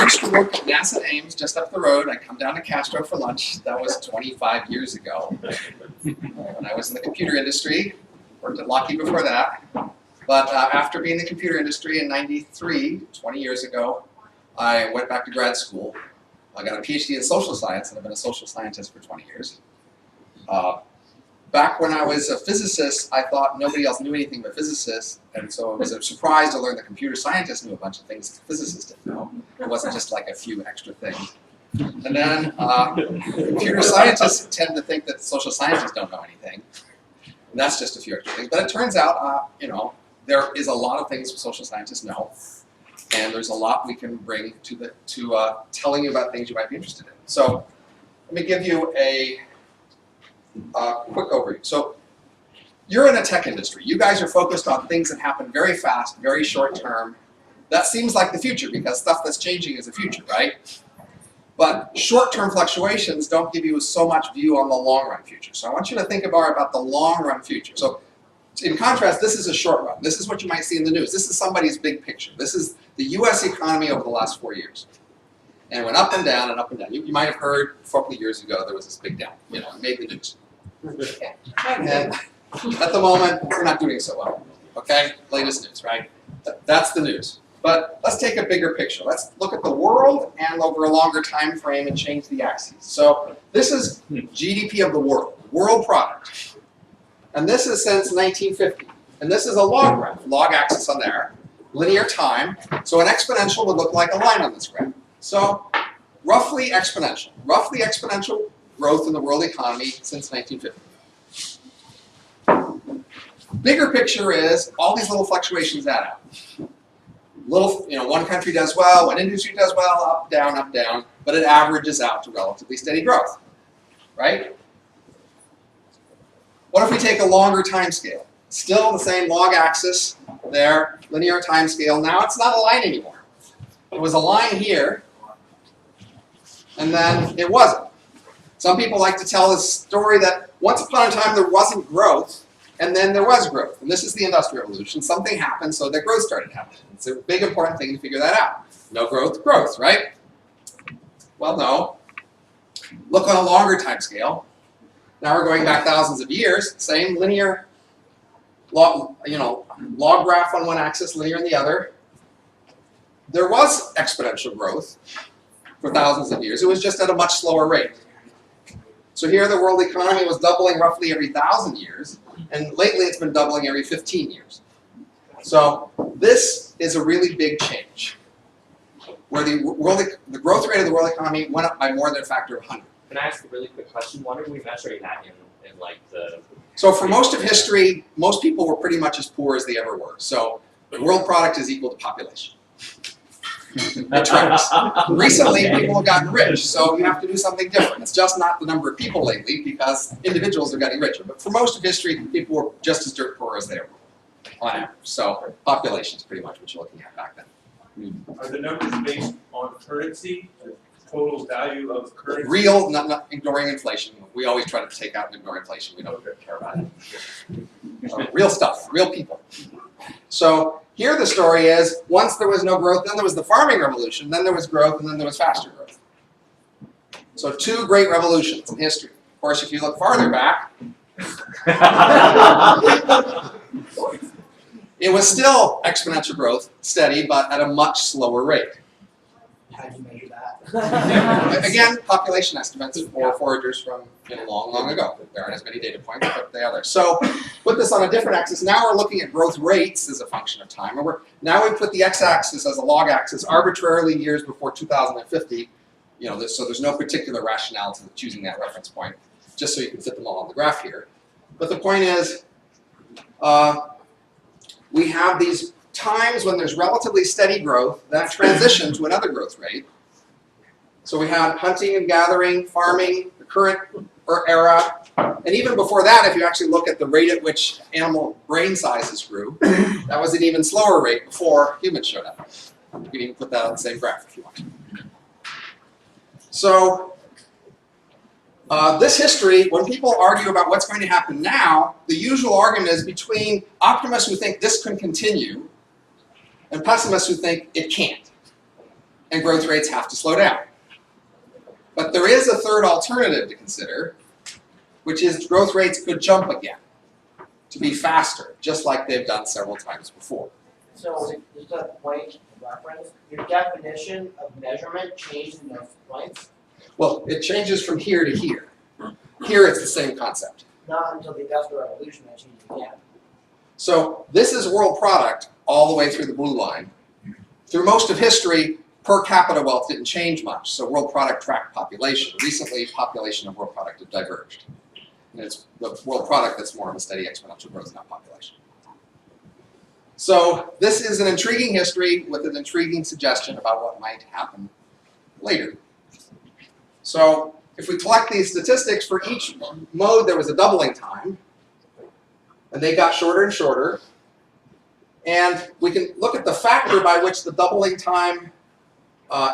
used to work at NASA Ames just up the road. I'd come down to Castro for lunch. That was 25 years ago. When I was in the computer industry, worked at Lockheed before that. But after being in the computer industry in '93, 20 years ago, I went back to grad school. I got a PhD in social science, and I've been a social scientist for 20 years. Back when I was a physicist, I thought nobody else knew anything but physicists, and so it was a surprise to learn that computer scientists knew a bunch of things that physicists didn't know. It wasn't just like a few extra things. And then computer scientists tend to think that social scientists don't know anything, and that's just a few extra things. But it turns out, you know, there is a lot of things social scientists know, and there's a lot we can bring to telling you about things you might be interested in. So let me give you a quick overview. So you're in a tech industry. You guys are focused on things that happen very fast, very short term. That seems like the future because stuff that's changing is the future, right? But short-term fluctuations don't give you so much view on the long-run future. So I want you to think about the long-run future. So in contrast, this is a short run. This is what you might see in the news. This is somebody's big picture. This is the US economy over the last 4 years. And it went up and down and up and down. You might have heard a couple of years ago there was this big down. You know, it made the news. And at the moment, we're not doing so well. Okay? Latest news, right? That's the news. But let's take a bigger picture. Let's look at the world and over a longer time frame and change the axes. So this is GDP of the world product. And this is since 1950. And this is a log graph, log axis on there, linear time. So an exponential would look like a line on this graph. So roughly exponential growth in the world economy since 1950. Bigger picture is all these little fluctuations add up. Little, you know, one country does well, one industry does well, up, down, but it averages out to relatively steady growth, right? What if we take a longer time scale? Still the same log axis there, linear time scale. Now it's not a line anymore. It was a line here, and then it wasn't. Some people like to tell this story that once upon a time there wasn't growth, and then there was growth. And this is the Industrial Revolution. Something happened, so that growth started happening. It's a big important thing to figure that out. No growth, growth, right? Well, no. Look on a longer time scale. Now we're going back thousands of years. Same linear log, log graph on one axis, linear on the other. There was exponential growth for thousands of years. It was just at a much slower rate. So here the world economy was doubling roughly every 1,000 years, and lately it's been doubling every 15 years. So this is a really big change, where the growth rate of the world economy went up by more than a factor of 100. Can I ask a really quick question? What are we measuring that in like the... So for most of history, most people were pretty much as poor as they ever were. So the world product is equal to population. It trends. Recently, people have gotten rich, so you have to do something different. It's just not the number of people lately, because individuals are getting richer. But for most of history, people were just as dirt poor as they were, on average. So population is pretty much what you're looking at back then. Are the numbers based on currency, the total value of currency? Real, not ignoring inflation. We always try to take out and ignore inflation. We don't care about it. Real stuff, real people. So here the story is, once there was no growth, then there was the farming revolution, then there was growth, and then there was faster growth. So two great revolutions in history. Of course, if you look farther back, it was still exponential growth, steady, but at a much slower rate. How do you measure that? Again, population estimates for foragers from long, long ago. There aren't as many data points, but they are there. So put this on a different axis. Now we're looking at growth rates as a function of time. And now we put the x-axis as a log axis arbitrarily years before 2050. So there's no particular rationale to choosing that reference point, just so you can fit them all on the graph here. But the point is, we have these times when there's relatively steady growth that transition to another growth rate. So we had hunting and gathering, farming, the current era, and even before that, if you actually look at the rate at which animal brain sizes grew, that was an even slower rate before humans showed up. You can even put that on the same graph if you want. So this history, when people argue about what's going to happen now, the usual argument is between optimists who think this can continue and pessimists who think it can't. and growth rates have to slow down. But there is a third alternative to consider, which is growth rates could jump again to be faster, just like they've done several times before. So just a point of reference, your definition of measurement changed in those points, Well, it changes from here to here. Here it's the same concept. not until the Industrial Revolution that changed again. So this is world product all the way through the blue line. Through most of history, per capita wealth didn't change much, so world product tracked population. Recently, population and world product have diverged. And it's the world product that's more of a steady exponential growth, not population. So this is an intriguing history with an intriguing suggestion about what might happen later. So if we collect these statistics for each mode, there was a doubling time, and they got shorter and shorter. And we can look at the factor by which the doubling time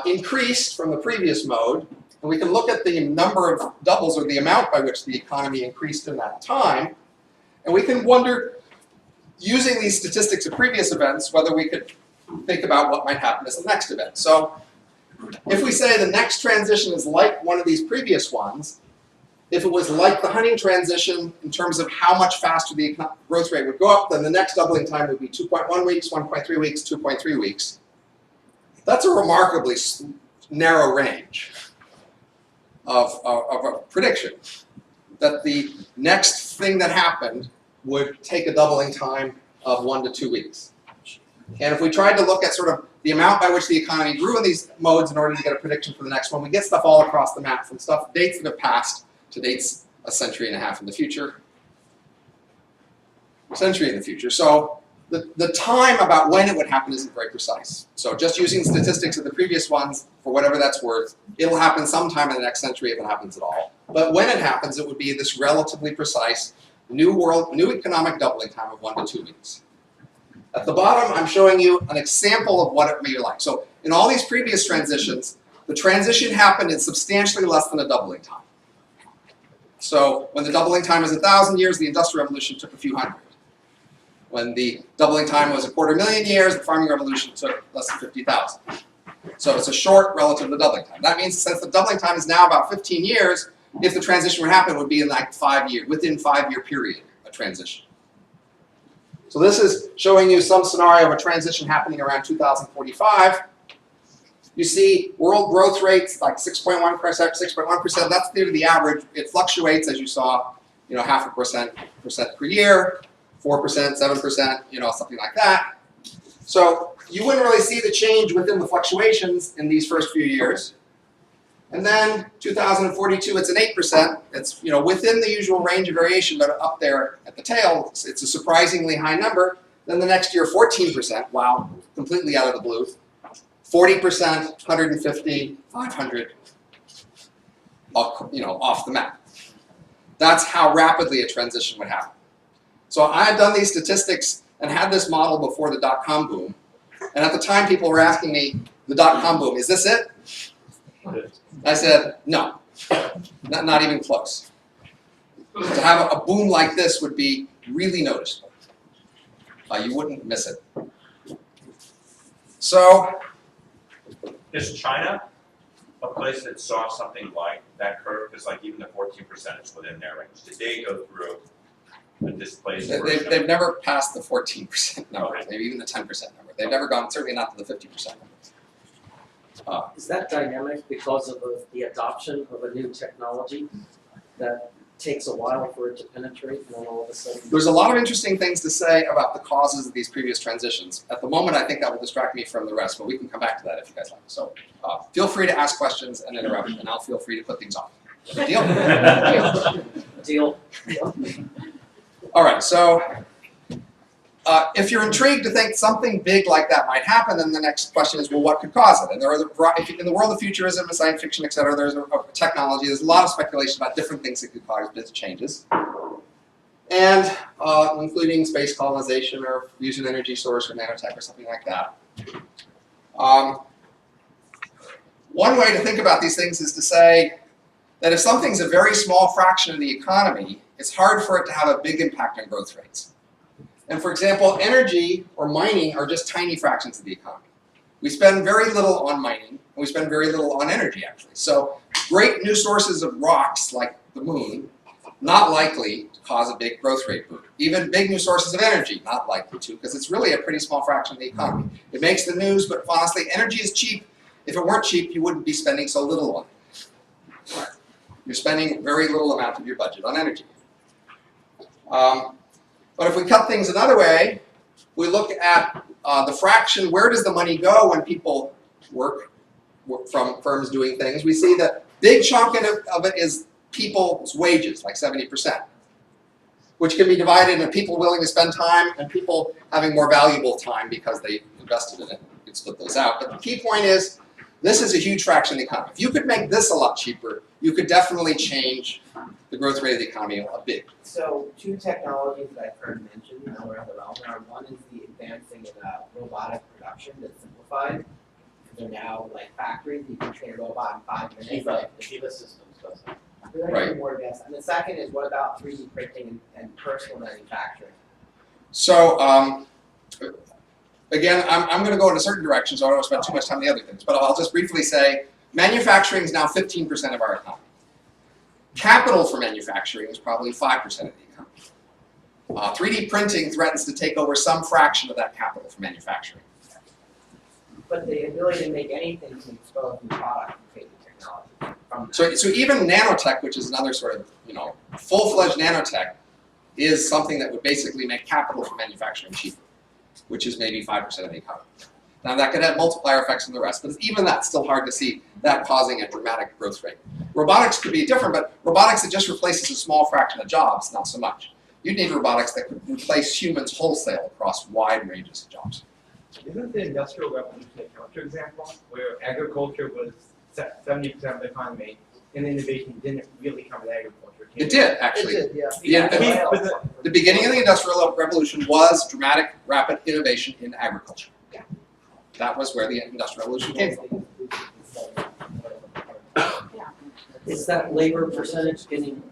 increased from the previous mode, and we can look at the number of doubles, or the amount by which the economy increased in that time, and we can wonder, using these statistics of previous events, whether we could think about what might happen as the next event. So if we say the next transition is like one of these previous ones, if it was like the Hunting transition in terms of how much faster the growth rate would go up, then the next doubling time would be 2.1 weeks, 1.3 weeks, 2.3 weeks. That's a remarkably narrow range of a prediction, that the next thing that happened would take a doubling time of 1 to 2 weeks. And if we tried to look at sort of the amount by which the economy grew in these modes in order to get a prediction for the next one, we get stuff all across the map, from stuff, dates that have passed to dates a century and a half in the future. So the time about when it would happen isn't very precise. So just using statistics of the previous ones, for whatever that's worth, it'll happen sometime in the next century if it happens at all. But when it happens, it would be this relatively precise new economic doubling time of 1 to 2 weeks. At the bottom, I'm showing you an example of what it may be like. So in all these previous transitions, the transition happened in substantially less than a doubling time. So when the doubling time is 1,000 years, the Industrial Revolution took a few hundred. When the doubling time was 250,000 years, the Farming Revolution took less than 50,000. So it's a short relative to the doubling time. That means since the doubling time is now about 15 years, if the transition would happen, it would be in like 5 years, within 5-year period, a transition. So this is showing you some scenario of a transition happening around 2045. You see world growth rates like 6.1%, 6.1%. That's due to the average. It fluctuates, as you saw, 0.5% per year, 4%, 7%, something like that. So you wouldn't really see the change within the fluctuations in these first few years. And then 2042, it's an 8%. It's within the usual range of variation, but up there at the tail, it's a surprisingly high number. Then the next year, 14%. Wow, completely out of the blue. 40%, 150, 500, off the map. That's how rapidly a transition would happen. So I had done these statistics and had this model before the dot-com boom. And at the time, people were asking me, the dot-com boom, is this it? I said, no, not even close. To have a boom like this would be really noticeable. You wouldn't miss it. So, is China a place that saw something like that curve? Because like even the 14% is within their range. Did they go through a displaced version? they've never passed the 14% number, Okay. maybe even the 10% number. They've never gone, certainly not to the 50% number. Is that dynamic because of the adoption of a new technology that takes a while for it to penetrate and then all of a sudden? There's a lot of interesting things to say about the causes of these previous transitions. At the moment, I think that will distract me from the rest, but we can come back to that if you guys like. So feel free to ask questions and interrupt, and I'll feel free to put things off. Deal? Deal. All right, so if you're intrigued to think something big like that might happen, then the next question is, well, what could cause it? And there are in the world of futurism and science fiction, et cetera, there's a technology, there's a lot of speculation about different things that could cause big changes. And including space colonization or fusion energy source or nanotech or something like that. One way to think about these things is to say that if something's a very small fraction of the economy, it's hard for it to have a big impact on growth rates. And for example, energy or mining are just tiny fractions of the economy. We spend very little on mining, and we spend very little on energy, actually. So great new sources of rocks, like the moon, not likely to cause a big growth rate boom. Even big new sources of energy, not likely to, because it's really a pretty small fraction of the economy. It makes the news, but honestly, energy is cheap. If it weren't cheap, you wouldn't be spending so little on it. You're spending very little amount of your budget on energy. But if we cut things another way, we look at the fraction, where does the money go when people work from firms doing things? We see that big chunk of it is people's wages, like 70%, which can be divided into people willing to spend time and people having more valuable time because they invested in it. You can split those out. But the key point is, this is a huge fraction of the economy. If you could make this a lot cheaper, you could definitely change the growth rate of the economy a bit. So two technologies that I've heard mentioned around the realm are, one is the advancing in robotic production that's simplified. They're now like factories, you can train a robot in 5 minutes. Shiva Systems does that. They're Right. actually more advanced. And the second is, what about 3D printing and personal manufacturing? So, again, I'm going to go in a certain direction, so I don't want to spend too much time on the other things. But I'll just briefly say, manufacturing is now 15% of our economy. Capital for manufacturing is probably 5% of the economy. 3D printing threatens to take over some fraction of that capital for manufacturing. But the ability to make anything can expose new product and create new technology from that. So even nanotech, which is another sort of, full-fledged nanotech, is something that would basically make capital for manufacturing cheaper, which is maybe 5% of the economy. Now that could have multiplier effects on the rest, but even that's still hard to see that causing a dramatic growth rate. Robotics could be different, but robotics that just replaces a small fraction of jobs, not so much. You'd need robotics that could replace humans wholesale across wide ranges of jobs. Isn't the Industrial Revolution a counterexample where agriculture was 70% of the economy and innovation didn't really come with agriculture? It did, actually. It did, yeah. Yeah, the beginning of the Industrial Revolution was dramatic, rapid innovation in agriculture. That was where the Industrial Revolution came from. Is that labor percentage getting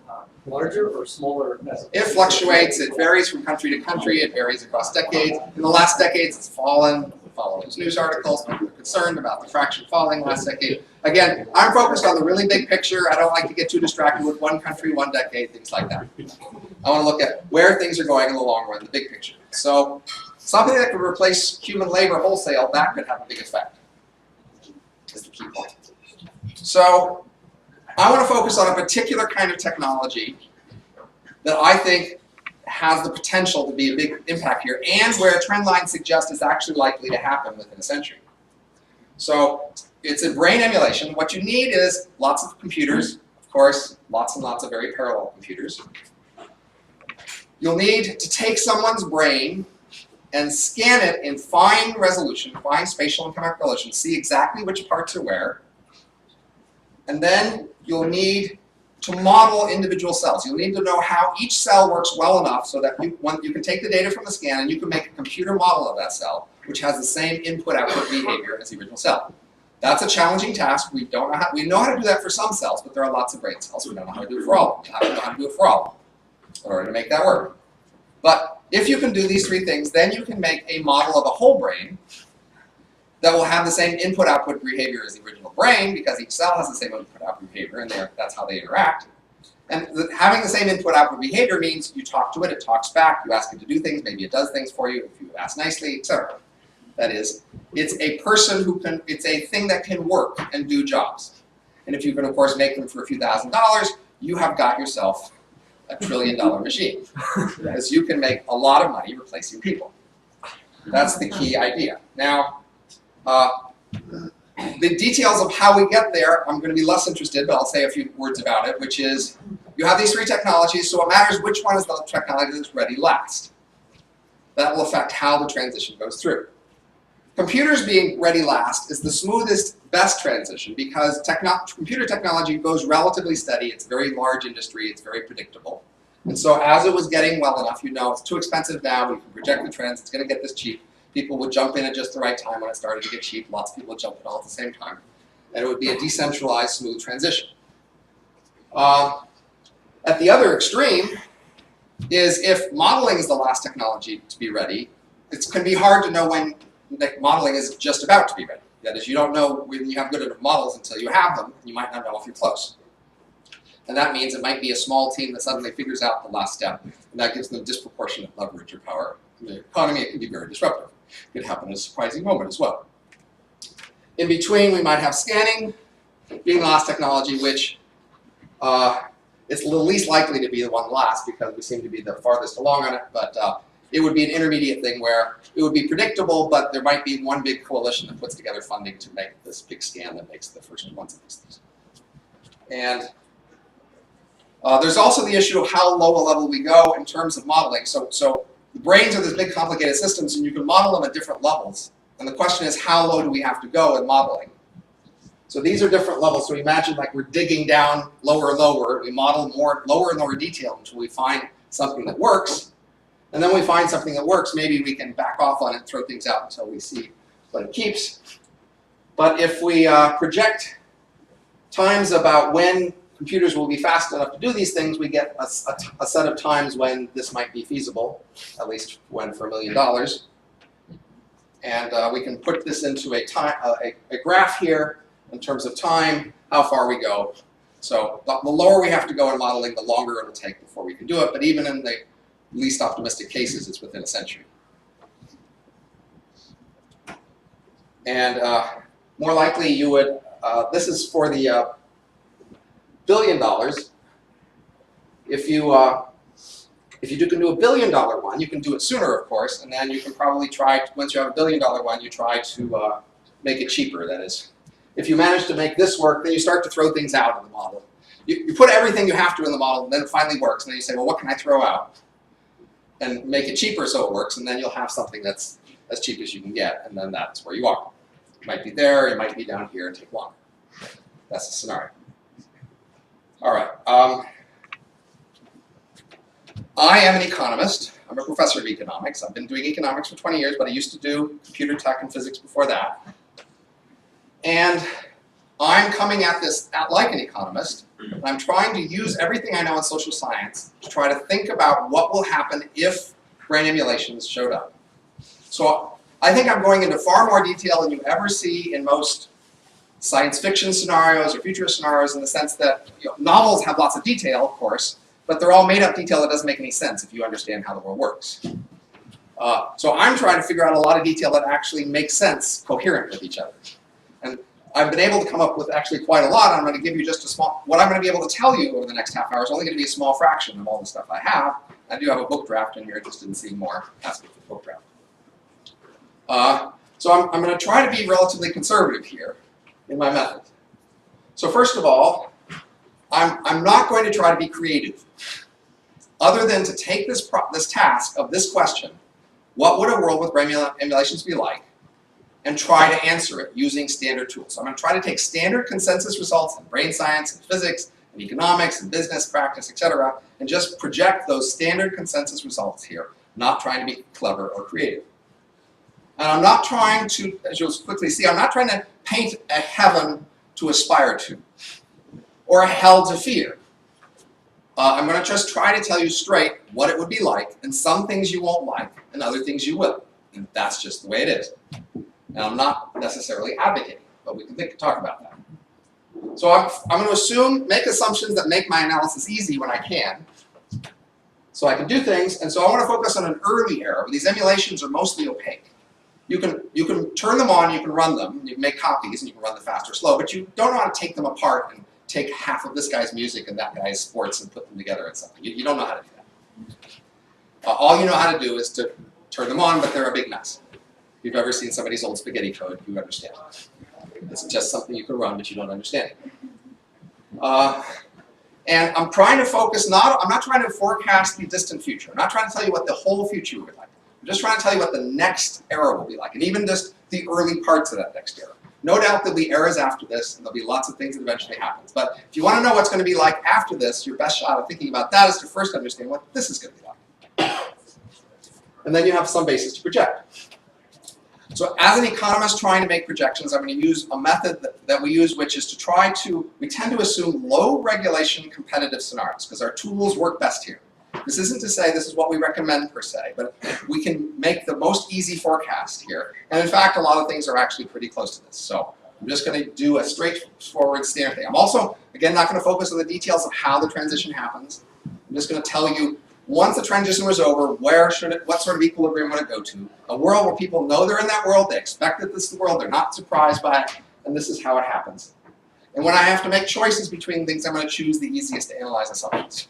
larger or smaller? It fluctuates, it varies from country to country, it varies across decades. In the last decades, it's fallen. We follow those news articles, people are concerned about the fraction falling last decade. Again, I'm focused on the really big picture. I don't like to get too distracted with one country, one decade, things like that. I want to look at where things are going in the long run, the big picture. So, something that could replace human labor wholesale, that could have a big effect, is the key point. So, I want to focus on a particular kind of technology that I think has the potential to be a big impact here, and where a trend line suggests is actually likely to happen within a century. So, it's a brain emulation. What you need is lots of computers, of course, lots and lots of very parallel computers. You'll need to take someone's brain and scan it in fine resolution, fine spatial and chemical resolution, see exactly which parts are where. And then you'll need to model individual cells. You'll need to know how each cell works well enough so that you can take the data from the scan and you can make a computer model of that cell, which has the same input-output behavior as the original cell. That's a challenging task. We know how to do that for some cells, but there are lots of brain cells. We don't know how to do it for all of them. We have to know how to do it for all of them in order to make that work. But if you can do these three things, then you can make a model of a whole brain that will have the same input-output behavior as the original brain, because each cell has the same input-output behavior, and that's how they interact. And having the same input-output behavior means you talk to it, it talks back, you ask it to do things, maybe it does things for you if you ask nicely, etc. That is, it's a person it's a thing that can work and do jobs. And if you can, of course, make them for a few $1,000s, you have got yourself a $1 trillion machine, because you can make a lot of money replacing people. That's the key idea. Now, the details of how we get there, I'm going to be less interested, but I'll say a few words about it, which is, you have these three technologies, so it matters which one is the technology that's ready last. That will affect how the transition goes through. Computers being ready last is the smoothest, best transition, because computer technology goes relatively steady, it's a very large industry, it's very predictable. And so as it was getting well enough, it's too expensive now, we can project the trends, it's going to get this cheap. People would jump in at just the right time when it started to get cheap, lots of people would jump in all at the same time. And it would be a decentralized, smooth transition. At the other extreme is if modeling is the last technology to be ready, it can be hard to know when modeling is just about to be ready. That is, you don't know when you have good enough models until you have them, and you might not know if you're close. And that means it might be a small team that suddenly figures out the last step, and that gives them disproportionate leverage or power in the economy. It can be very disruptive. It could happen at a surprising moment as well. In between, we might have scanning being the last technology, which it's the least likely to be the one last because we seem to be the farthest along on it, but it would be an intermediate thing where it would be predictable, but there might be one big coalition that puts together funding to make this big scan that makes the first ones of these things. And there's also the issue of how low a level we go in terms of modeling. So the brains are these big complicated systems and you can model them at different levels. And the question is, how low do we have to go in modeling? So these are different levels. So imagine like we're digging down lower and lower. We model more lower and lower detail until we find something that works. And then we find something that works. Maybe we can back off on it and throw things out until we see what it keeps. But if we project times about when computers will be fast enough to do these things, we get a set of times when this might be feasible, at least when for $1 million. And we can put this into a graph here in terms of time, how far we go. So the lower we have to go in modeling, the longer it will take before we can do it. But even in the least optimistic cases, it's within a century. And more likely you would, this is for the $1 billion. If you can do a $1 billion one, you can do it sooner, of course, and then you can probably try, once you have a $1 billion one, you try to make it cheaper, that is. If you manage to make this work, then you start to throw things out in the model. You put everything you have to in the model, and then it finally works, and then you say, well, what can I throw out? And make it cheaper so it works, and then you'll have something that's as cheap as you can get, and then that's where you are. It might be there, it might be down here and take longer. That's the scenario. All right. I am an economist. I'm a professor of economics. I've been doing economics for 20 years, but I used to do computer tech and physics before that. And I'm coming at this like an economist, and I'm trying to use everything I know in social science to try to think about what will happen if brain emulations showed up. So I think I'm going into far more detail than you ever see in most science fiction scenarios or futurist scenarios, in the sense that novels have lots of detail, of course, but they're all made up detail that doesn't make any sense if you understand how the world works. So I'm trying to figure out a lot of detail that actually makes sense, coherent with each other. And I've been able to come up with actually quite a lot. I'm going to give you just a small, what I'm going to be able to tell you over the next half hour is only going to be a small fraction of all the stuff I have. I do have a book draft in here, interested in seeing more aspects of the book draft. So I'm going to try to be relatively conservative here in my method. So first of all, I'm not going to try to be creative, other than to take this task of this question, what would a world with brain emulations be like, and try to answer it using standard tools. So I'm going to try to take standard consensus results in brain science and physics and economics and business practice, etc., and just project those standard consensus results here, not trying to be clever or creative. And I'm not trying to, as you'll quickly see, I'm not trying to paint a heaven to aspire to, or a hell to fear. I'm going to just try to tell you straight what it would be like, and some things you won't like, and other things you will. And that's just the way it is. And I'm not necessarily advocating, but we can talk about that. So I'm going to make assumptions that make my analysis easy when I can, so I can do things. And so I want to focus on an early era, where these emulations are mostly opaque. You can turn them on, you can run them, you can make copies, and you can run them fast or slow, but you don't know how to take them apart and take half of this guy's music and that guy's sports and put them together in something. You don't know how to do that. All you know how to do is to turn them on, but they're a big mess. If you've ever seen somebody's old spaghetti code, you understand. It's just something you can run, but you don't understand it. And I'm trying to focus, I'm not trying to forecast the distant future. I'm not trying to tell you what the whole future will be like. I'm just trying to tell you what the next era will be like, and even just the early parts of that next era. No doubt there'll be eras after this, and there'll be lots of things that eventually happen. But if you want to know what's going to be like after this, your best shot of thinking about that is to first understand what this is going to be like. And then you have some basis to project. So as an economist trying to make projections, I'm going to use a method that we use, which is we tend to assume low regulation competitive scenarios, because our tools work best here. This isn't to say this is what we recommend per se, but we can make the most easy forecast here. And in fact, a lot of things are actually pretty close to this. So I'm just going to do a straightforward standard thing. I'm also, again, not going to focus on the details of how the transition happens. I'm just going to tell you, once the transition was over, what sort of equilibrium would it go to? A world where people know they're in that world, they expect that this is the world, they're not surprised by it, and this is how it happens. And when I have to make choices between things, I'm going to choose the easiest to analyze assumptions.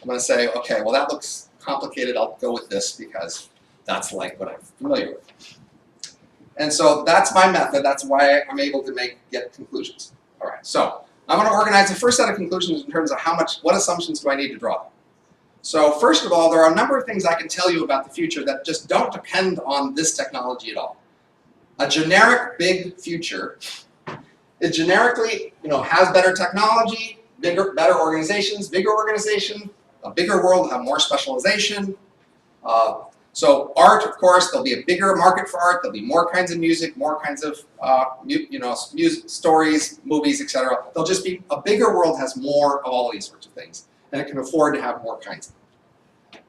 I'm going to say, okay, well that looks complicated, I'll go with this because that's like what I'm familiar with. And so that's my method, that's why I'm able to get conclusions. All right, so I'm going to organize the first set of conclusions in terms of what assumptions do I need to draw. So first of all, there are a number of things I can tell you about the future that just don't depend on this technology at all. A generic big future, it generically has better technology, better organizations, bigger organization, a bigger world, have more specialization. So art, of course, there'll be a bigger market for art, there'll be more kinds of music, more kinds of music, stories, movies, etc. There'll just be a bigger world has more of all these sorts of things, and it can afford to have more kinds of them.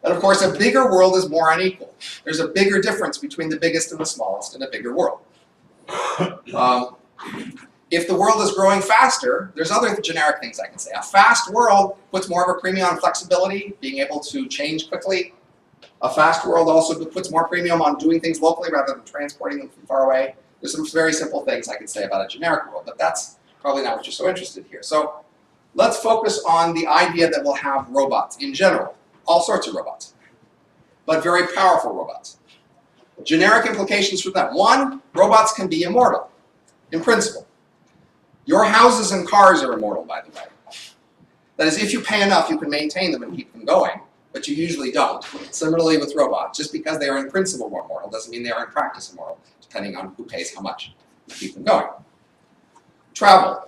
And of course, a bigger world is more unequal. There's a bigger difference between the biggest and the smallest in a bigger world. If the world is growing faster, there's other generic things I can say. A fast world puts more of a premium on flexibility, being able to change quickly. A fast world also puts more premium on doing things locally rather than transporting them from far away. There's some very simple things I can say about a generic world, but that's probably not what you're so interested here. So let's focus on the idea that we'll have robots in general, all sorts of robots, but very powerful robots. Generic implications for them. One, robots can be immortal, in principle. Your houses and cars are immortal, by the way. That is, if you pay enough, you can maintain them and keep them going, but you usually don't. Similarly with robots, just because they are in principle more immortal doesn't mean they are in practice immortal, depending on who pays how much to keep them going. Travel.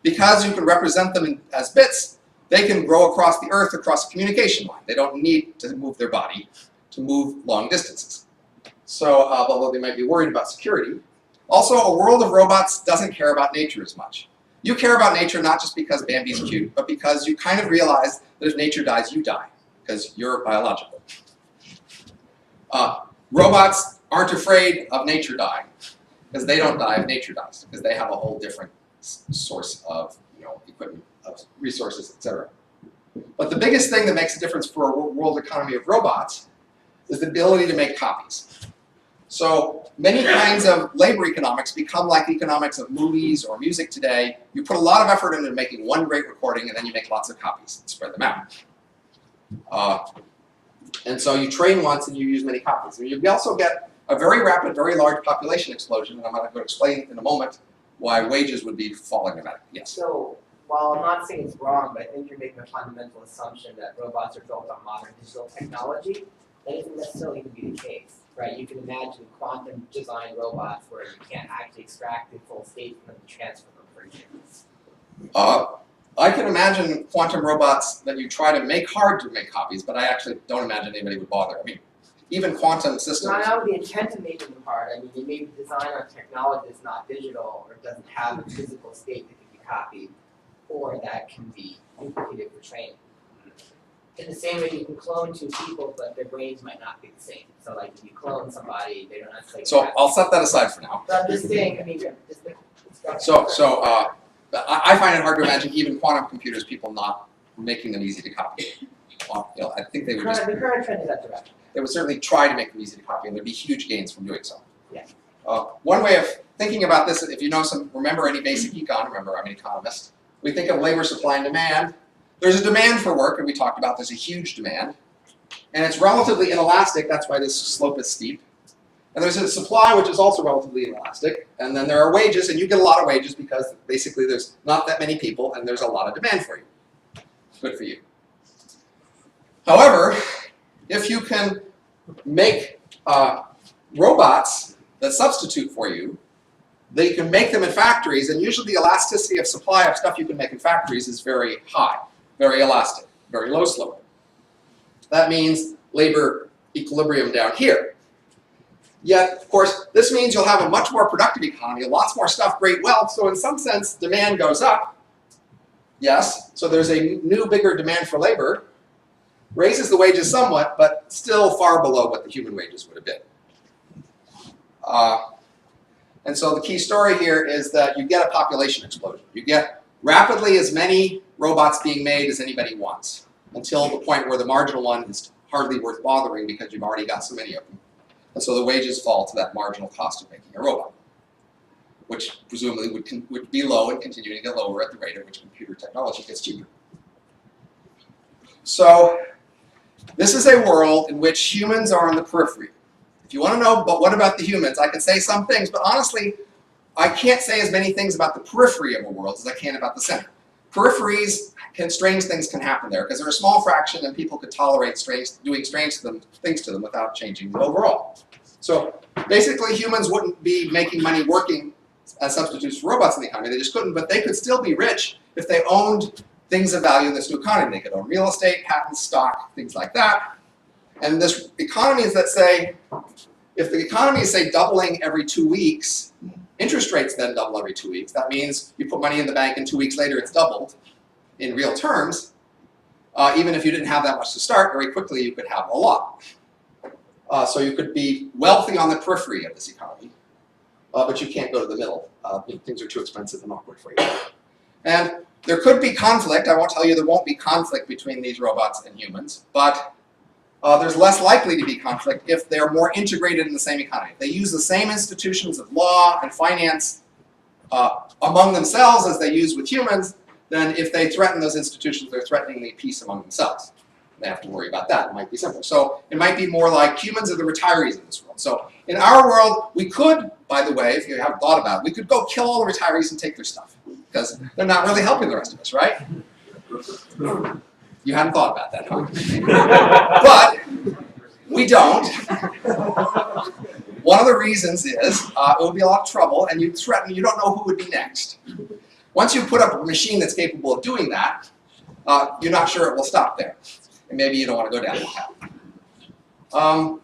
Because you can represent them as bits, they can grow across the earth, across a communication line. They don't need to move their body to move long distances. So, although they might be worried about security, also a world of robots doesn't care about nature as much. You care about nature not just because Bambi's cute, but because you kind of realize that if nature dies, you die, because you're biological. Robots aren't afraid of nature dying, because they don't die if nature dies, because they have a whole different source of equipment, of resources, etc. But the biggest thing that makes a difference for a world economy of robots is the ability to make copies. So many kinds of labor economics become like the economics of movies or music today. You put a lot of effort into making one great recording, and then you make lots of copies and spread them out. And so you train once and you use many copies. And you also get a very rapid, very large population explosion, and I'm going to explain in a moment why wages would be falling dramatically. Yes? So, while I'm not saying it's wrong, but I think you're making a fundamental assumption that robots are built on modern digital technology. That isn't necessarily going to be the case, right? You can imagine quantum design robots where you can't actually extract the full state from them and transfer them, for example. I can imagine quantum robots that you try to make hard to make copies, but I actually don't imagine anybody would bother. I mean, even quantum systems. Not with the intent of making them hard. I mean, you may design on technology that's not digital or doesn't have a physical state that can be copied, or that can be duplicated for training. In the same way, you can clone two people, but their brains might not be the same. So, like, if you clone somebody, they don't necessarily. So I'll set that aside for now. But I'm just saying. I mean, just the I find it hard to imagine even quantum computers, people not making them easy to copy. Well, I think they would just. The current trend is that direction. They would certainly try to make them easy to copy, and there'd be huge gains from doing so. Yeah. One way of thinking about this, if you know remember any basic econ, remember I'm an economist, we think of labor supply and demand. There's a demand for work, and we talked about there's a huge demand, and it's relatively inelastic, that's why this slope is steep. And there's a supply, which is also relatively inelastic, and then there are wages, and you get a lot of wages because basically there's not that many people, and there's a lot of demand for you. Good for you. However, if you can make robots that substitute for you, they can make them in factories, and usually the elasticity of supply of stuff you can make in factories is very high, very elastic, very low slope. That means labor equilibrium down here. Yet, of course, this means you'll have a much more productive economy, lots more stuff, great wealth, so in some sense, demand goes up. Yes, so there's a new, bigger demand for labor, raises the wages somewhat, but still far below what the human wages would have been. And so the key story here is that you get a population explosion. You get rapidly as many robots being made as anybody wants, until the point where the marginal one is hardly worth bothering because you've already got so many of them. And so the wages fall to that marginal cost of making a robot, which presumably would be low and continue to get lower at the rate at which computer technology gets cheaper. So this is a world in which humans are on the periphery. If you want to know, but what about the humans? I can say some things, but honestly, I can't say as many things about the periphery of a world as I can about the center. Peripheries, strange things can happen there because they're a small fraction and people could tolerate doing strange things to them without changing the overall. So basically humans wouldn't be making money working as substitutes for robots in the economy. They just couldn't, but they could still be rich if they owned things of value in this new economy. They could own real estate, patents, stock, things like that. And this economy is that say, if the economy is say doubling every 2 weeks, interest rates then double every 2 weeks. That means you put money in the bank and 2 weeks later it's doubled in real terms. Even if you didn't have that much to start, very quickly you could have a lot. So you could be wealthy on the periphery of this economy, but you can't go to the middle. Things are too expensive and awkward for you. And there could be conflict. I won't tell you there won't be conflict between these robots and humans, but there's less likely to be conflict if they're more integrated in the same economy. If they use the same institutions of law and finance among themselves as they use with humans, then if they threaten those institutions, they're threatening the peace among themselves. They have to worry about that. It might be simple. So it might be more like humans are the retirees in this world. So in our world, we could, by the way, if you haven't thought about it, we could go kill all the retirees and take their stuff because they're not really helping the rest of us, right? You hadn't thought about that, huh? But we don't. One of the reasons is it would be a lot of trouble, and you don't know who would be next. Once you put up a machine that's capable of doing that, you're not sure it will stop there. And maybe you don't want to go down that path.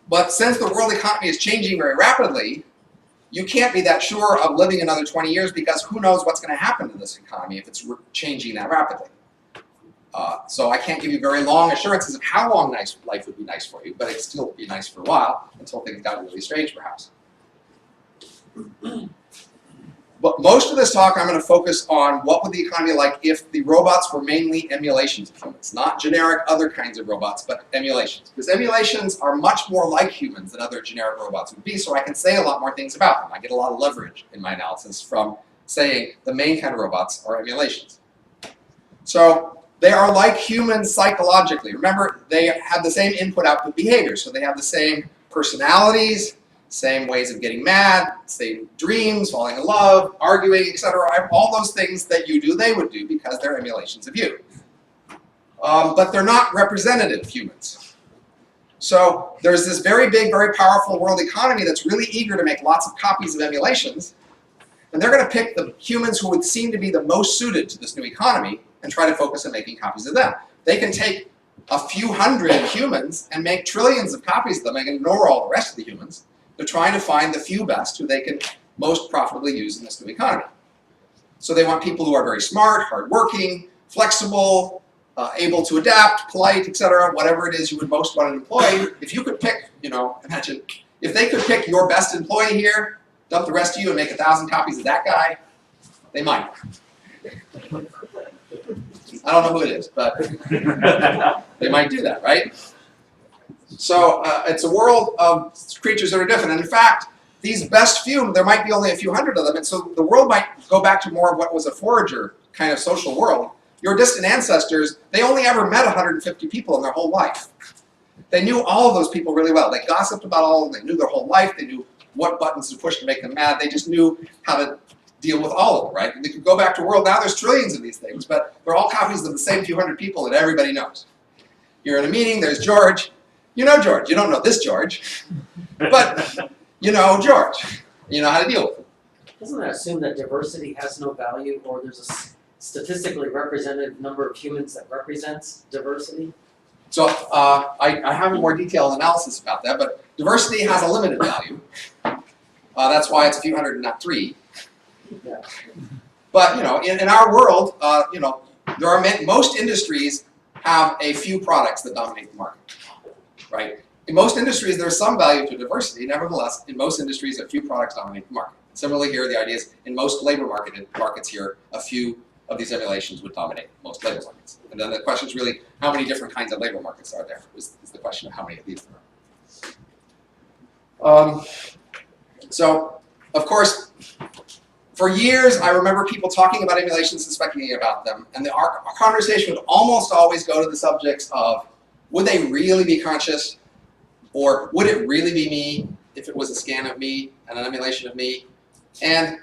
But since the world economy is changing very rapidly, you can't be that sure of living another 20 years because who knows what's going to happen to this economy if it's changing that rapidly. So I can't give you very long assurances of how long life would be nice for you, but it'd still be nice for a while until things got really strange, perhaps. But most of this talk I'm going to focus on what would the economy be like if the robots were mainly emulations of humans, not generic other kinds of robots, but emulations. Because emulations are much more like humans than other generic robots would be, so I can say a lot more things about them. I get a lot of leverage in my analysis from saying the main kind of robots are emulations. So they are like humans psychologically. Remember, they have the same input-output behavior, so they have the same personalities, same ways of getting mad, same dreams, falling in love, arguing, etc. All those things that you do, they would do because they're emulations of you. But they're not representative humans. So there's this very big, very powerful world economy that's really eager to make lots of copies of emulations. And they're going to pick the humans who would seem to be the most suited to this new economy and try to focus on making copies of them. They can take a few hundred humans and make trillions of copies of them and ignore all the rest of the humans. They're trying to find the few best who they can most profitably use in this new economy. So they want people who are very smart, hardworking, flexible, able to adapt, polite, etc., whatever it is you would most want an employee. If you could pick, imagine, if they could pick your best employee here, dump the rest of you and make 1,000 copies of that guy, they might. I don't know who it is, but they might do that, right? So it's a world of creatures that are different. And in fact, these best few, there might be only a few hundred of them. And so the world might go back to more of what was a forager kind of social world. Your distant ancestors, they only ever met 150 people in their whole life. They knew all of those people really well. They gossiped about all of them. They knew their whole life. They knew what buttons to push to make them mad. They just knew how to deal with all of them, right? And they could go back to a world. Now there's trillions of these things, but they're all copies of the same few hundred people that everybody knows. You're in a meeting, there's George. You know George. You don't know this George, but you know George. You know how to deal with him. Doesn't that assume that diversity has no value, or there's a statistically representative number of humans that represents diversity? So I have a more detailed analysis about that, but diversity has a limited value. That's why it's a few hundred and not 3. Yeah. But in our world, there are most industries have a few products that dominate the market, right? In most industries, there's some value to diversity. Nevertheless, in most industries, a few products dominate the market. Similarly here, the idea is in most labor markets here, a few of these emulations would dominate most labor markets. And then the question is really, how many different kinds of labor markets are there? Is the question of how many of these there are. So, of course, for years, I remember people talking about emulations and speculating about them, and our conversation would almost always go to the subjects of, would they really be conscious, or would it really be me if it was a scan of me and an emulation of me? And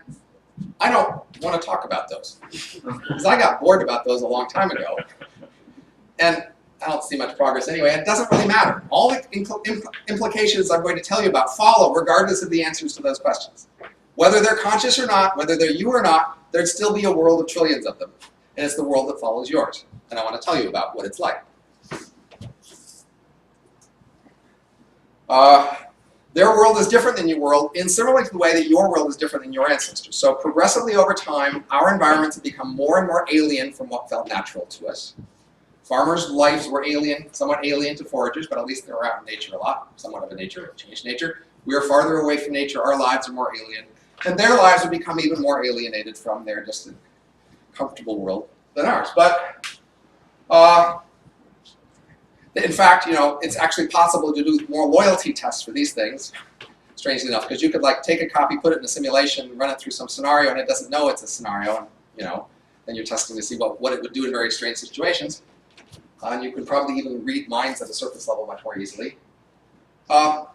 I don't want to talk about those, because I got bored about those a long time ago, and I don't see much progress anyway. It doesn't really matter. All the implications I'm going to tell you about follow regardless of the answers to those questions. Whether they're conscious or not, whether they're you or not, there'd still be a world of trillions of them. And it's the world that follows yours. And I want to tell you about what it's like. Their world is different than your world, in similar to the way that your world is different than your ancestors. So progressively over time, our environments have become more and more alien from what felt natural to us. Farmers' lives were alien, somewhat alien to foragers, but at least they're out in nature a lot, somewhat of a changed nature. We are farther away from nature, our lives are more alien. And their lives would become even more alienated from their distant, comfortable world than ours. But in fact, it's actually possible to do more loyalty tests for these things, strangely enough, because you could take a copy, put it in a simulation, run it through some scenario, and it doesn't know it's a scenario, and then you're testing to see what it would do in very strange situations. And you could probably even read minds at a surface level much more easily. And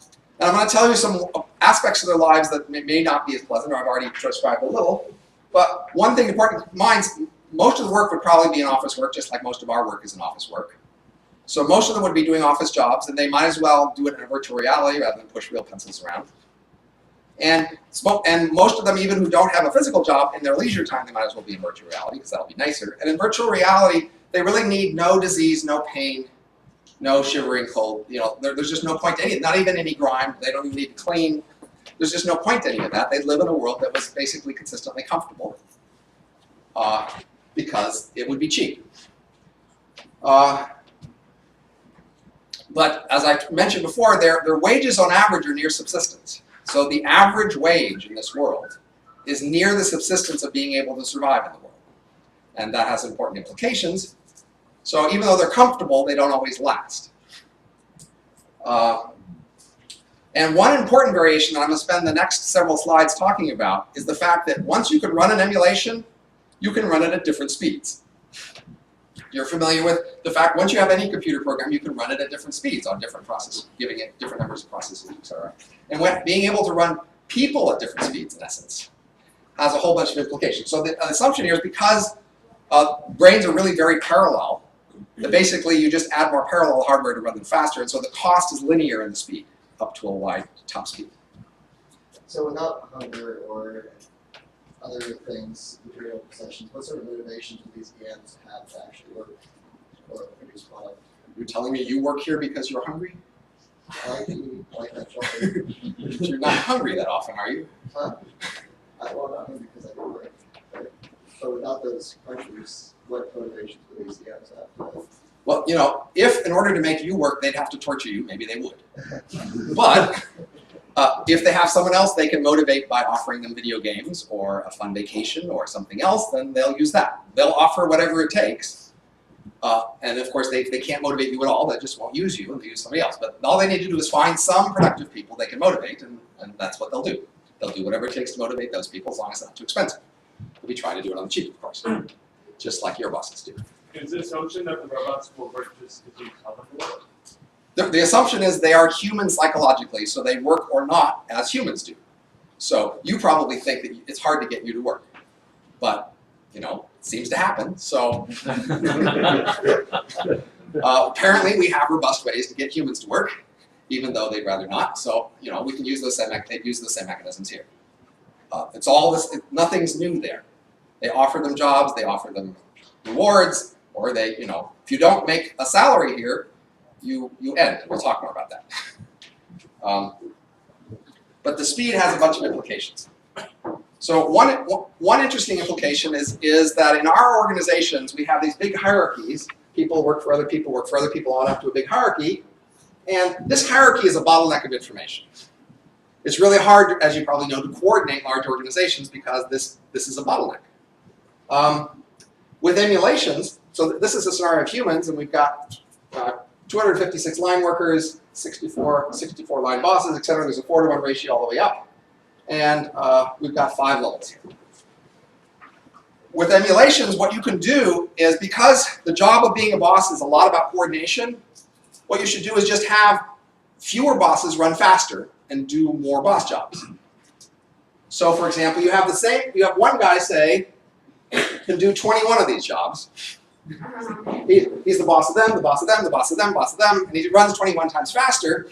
I'm going to tell you some aspects of their lives that may not be as pleasant, or I've already described a little. But one thing important to keep in mind, most of the work would probably be in office work, just like most of our work is in office work. So most of them would be doing office jobs, and they might as well do it in a virtual reality rather than push real pencils around. And most of them, even who don't have a physical job, in their leisure time, they might as well be in virtual reality, because that'll be nicer. And in virtual reality, they really need no disease, no pain, no shivering cold. There's just no point to any of it, not even any grime. They don't even need to clean. There's just no point to any of that. They live in a world that was basically consistently comfortable because it would be cheap. But as I mentioned before, their wages on average are near subsistence. So the average wage in this world is near the subsistence of being able to survive in the world. And that has important implications. So even though they're comfortable, they don't always last. And one important variation that I'm going to spend the next several slides talking about is the fact that once you can run an emulation, you can run it at different speeds. You're familiar with the fact once you have any computer program, you can run it at different speeds on different processes, giving it different numbers of processes, etc. And being able to run people at different speeds, in essence, has a whole bunch of implications. So the assumption here is because brains are really very parallel, that basically you just add more parallel hardware to run them faster, and so the cost is linear in the speed up to a wide top speed. So without hunger or other things, material possessions, what sort of motivations do these EMs have to actually work or produce product? You're telling me you work here because you're hungry? I like to eat, I like that shelter. You're not hungry that often, are you? Well, I'm not hungry because I do work. But without those countries, what motivations do these EMs have? Well, if in order to make you work, they'd have to torture you, maybe they would. But if they have someone else they can motivate by offering them video games or a fun vacation or something else, then they'll use that. They'll offer whatever it takes. And of course, they can't motivate you at all. They just won't use you and they'll use somebody else. But all they need to do is find some productive people they can motivate, and that's what they'll do. They'll do whatever it takes to motivate those people as long as it's not too expensive. They'll be trying to do it on the cheap, of course, just like your bosses do. Is the assumption that the robots will work just because you tell them to work? The assumption is they are human psychologically, so they work or not as humans do. So you probably think that it's hard to get you to work, but it seems to happen. So apparently we have robust ways to get humans to work, even though they'd rather not. So we can use those same mechanisms here. It's all this. Nothing's new there. They offer them jobs. They offer them rewards. Or they, if you don't make a salary here, you end. We'll talk more about that. But the speed has a bunch of implications. So one interesting implication is that in our organizations we have these big hierarchies people work for other people, work for other people, on up to a big hierarchy. And this hierarchy is a bottleneck of information. It's really hard, as you probably know, to coordinate large organizations because this is a bottleneck. With emulations, so this is a scenario of humans, and we've got 256 line workers, 64 line bosses, etc. There's a 4-to-1 ratio all the way up. And we've got 5 levels here. With emulations, what you can do is, because the job of being a boss is a lot about coordination, what you should do is just have fewer bosses run faster and do more boss jobs. So for example, you have one guy, say, can do 21 of these jobs. He's the boss of them, the boss of them, the boss of them, boss of them, and he runs 21 times faster,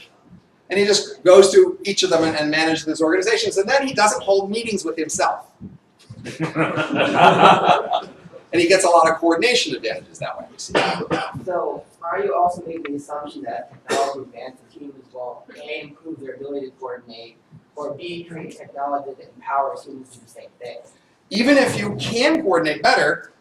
and he just goes to each of them and manages his organizations, and then he doesn't hold meetings with himself. And he gets a lot of coordination advantages that way. So, are you also making the assumption that technology advances humans will A, improve their ability to coordinate, or B, create technology that empowers humans to do the same thing? Even if you can coordinate better,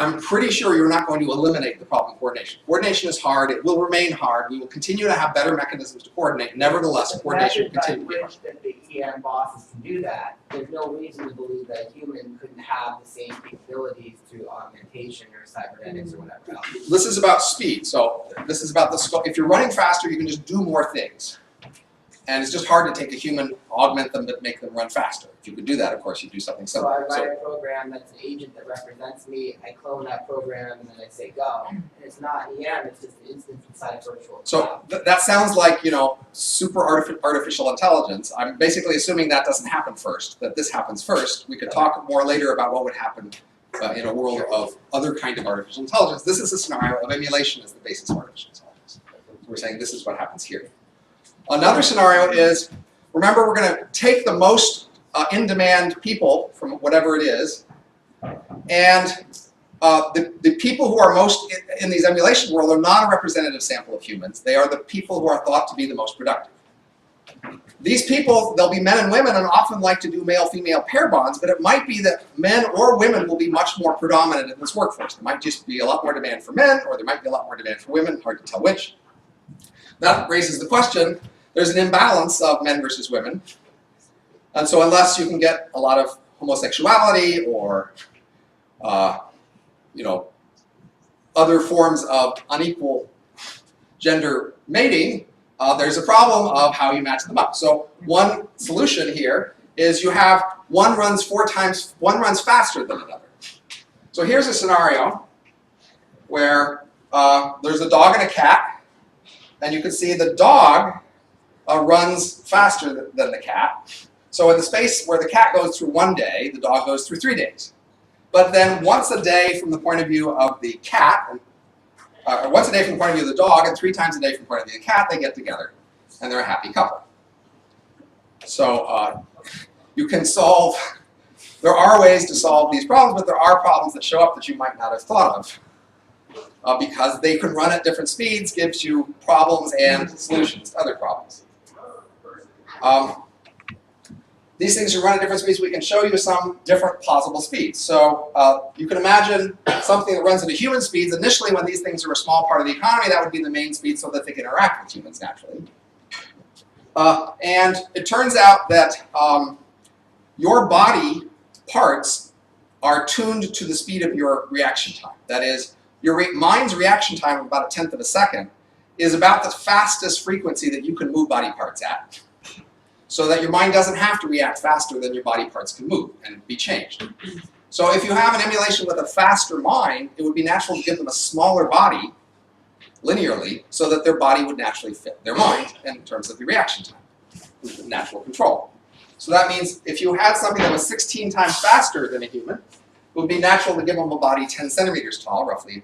I'm pretty sure you're not going to eliminate the problem of coordination. Coordination is hard. It will remain hard. We will continue to have better mechanisms to coordinate. Nevertheless, coordination will continue to be hard. That the EM bosses can do that, there's no reason to believe that a human couldn't have the same capabilities through augmentation or cybernetics or whatever else. This is about speed. So this is about the scope. If you're running faster, you can just do more things. And it's just hard to take a human, augment them, but make them run faster. If you could do that, of course, you do something So similar. I write a program that's an agent that represents me, I clone that program, and then I say go. And it's not an EM, it's just an instance inside a virtual So cloud. that sounds like, super artificial intelligence. I'm basically assuming that doesn't happen first, that this happens first. We could talk more later about what would happen in a world of other kind of artificial intelligence. This is a scenario of emulation as the basis of artificial intelligence. We're saying this is what happens here. Another scenario is, remember, we're going to take the most in-demand people from whatever it is, and the people who are most in these emulation world are not a representative sample of humans. They are the people who are thought to be the most productive. These people, they'll be men and women and often like to do male-female pair bonds, but it might be that men or women will be much more predominant in this workforce. There might just be a lot more demand for men, or there might be a lot more demand for women, hard to tell which. That raises the question, there's an imbalance of men versus women. And so unless you can get a lot of homosexuality or other forms of unequal gender mating, there's a problem of how you match them up. So one solution here is you have one runs faster than another. So here's a scenario where there's a dog and a cat, and you can see the dog runs faster than the cat. So in the space where the cat goes through 1 day, the dog goes through 3 days. But then once a day from the point of view of the cat, once a day from the point of view of the dog, and 3 times a day from the point of view of the cat, they get together, and they're a happy couple. So you can solve, there are ways to solve these problems, but there are problems that show up that you might not have thought of. Because they can run at different speeds, gives you problems and solutions to other problems. These things you run at different speeds, we can show you some different plausible speeds. So you can imagine something that runs at a human speeds. Initially, when these things are a small part of the economy, that would be the main speed so that they can interact with humans naturally. And it turns out that your body parts are tuned to the speed of your reaction time. That is, your mind's reaction time of about 1/10 of a second is about the fastest frequency that you can move body parts at, so that your mind doesn't have to react faster than your body parts can move and be changed. So if you have an emulation with a faster mind, it would be natural to give them a smaller body linearly so that their body would naturally fit their mind in terms of the reaction time, with natural control. So that means if you had something that was 16 times faster than a human, it would be natural to give them a body 10 centimeters tall, roughly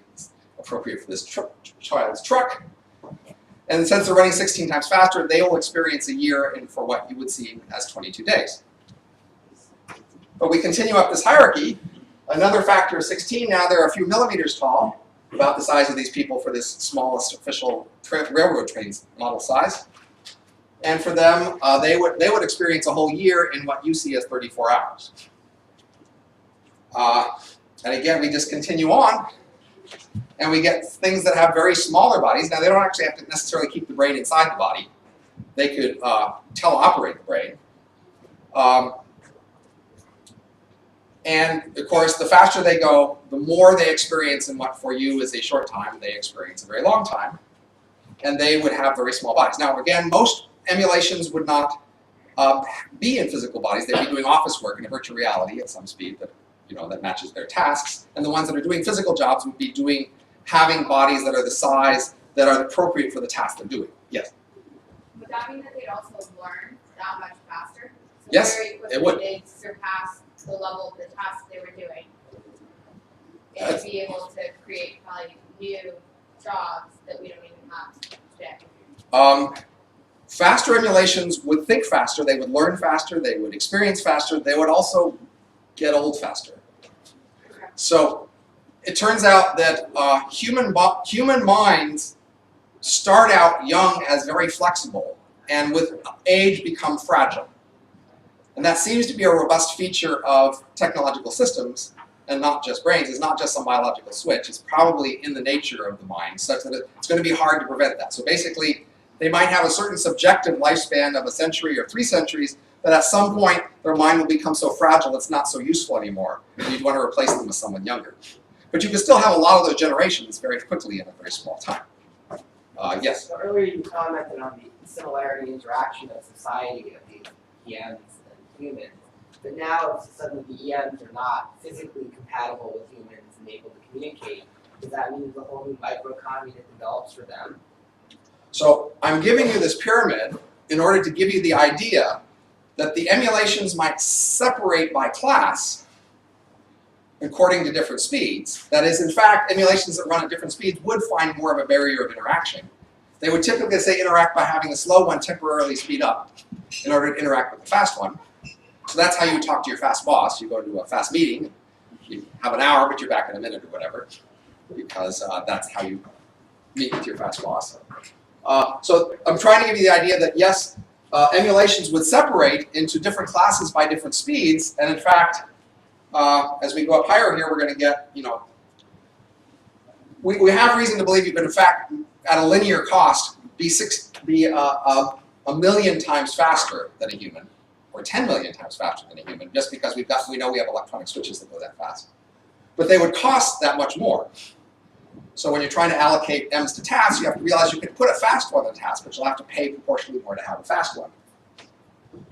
appropriate for this child's truck. And since they're running 16 times faster, they will experience a year for what you would see as 22 days. But we continue up this hierarchy. Another factor of 16, now they're a few millimeters tall, about the size of these people for this smallest official railroad trains model size. And for them, they would experience a whole year in what you see as 34 hours. And again, we just continue on. And we get things that have very smaller bodies. Now, they don't actually have to necessarily keep the brain inside the body. They could teleoperate the brain. And of course, the faster they go, the more they experience in what for you is a short time, they experience a very long time. And they would have very small bodies. Now, again, most emulations would not be in physical bodies. They'd be doing office work in a virtual reality at some speed that, that matches their tasks. And the ones that are doing physical jobs would be having bodies that are the size that are appropriate for the task they're doing. Yes? Would that mean that they'd also learn that much faster? So Yes, very quickly it would. They'd surpass the level of the task they were doing. And be able to create probably new jobs that we don't even have today. Faster emulations would think faster, they would learn faster, they would experience faster, they would also get old faster. So it turns out that human minds start out young as very flexible and with age become fragile. And that seems to be a robust feature of technological systems and not just brains. It's not just some biological switch, it's probably in the nature of the mind such that it's going to be hard to prevent that. So basically, they might have a certain subjective lifespan of a century or 3 centuries, but at some point their mind will become so fragile it's not so useful anymore, and you'd want to replace them with someone younger. But you can still have a lot of those generations very quickly in a very small time. Yes? So earlier you commented on the similarity and interaction of society of these EMs and humans, but now suddenly the EMs are not physically compatible with humans and able to communicate. Does that mean there's a whole new microeconomy that develops for them? So I'm giving you this pyramid in order to give you the idea that the emulations might separate by class according to different speeds. That is, in fact, emulations that run at different speeds would find more of a barrier of interaction. They would typically say interact by having the slow one temporarily speed up in order to interact with the fast one. So that's how you would talk to your fast boss. You go to a fast meeting, you have an hour, but you're back in a minute or whatever, because that's how you meet with your fast boss. So I'm trying to give you the idea that yes, emulations would separate into different classes by different speeds, and in fact, as we go up higher here, we're going to get, we have reason to believe you can in fact, at a linear cost, be a million times faster than a human, or 10 million times faster than a human, just because we know we have electronic switches that go that fast. But they would cost that much more. So when you're trying to allocate M's to tasks, you have to realize you can put a fast one on a task, but you'll have to pay proportionally more to have a fast one.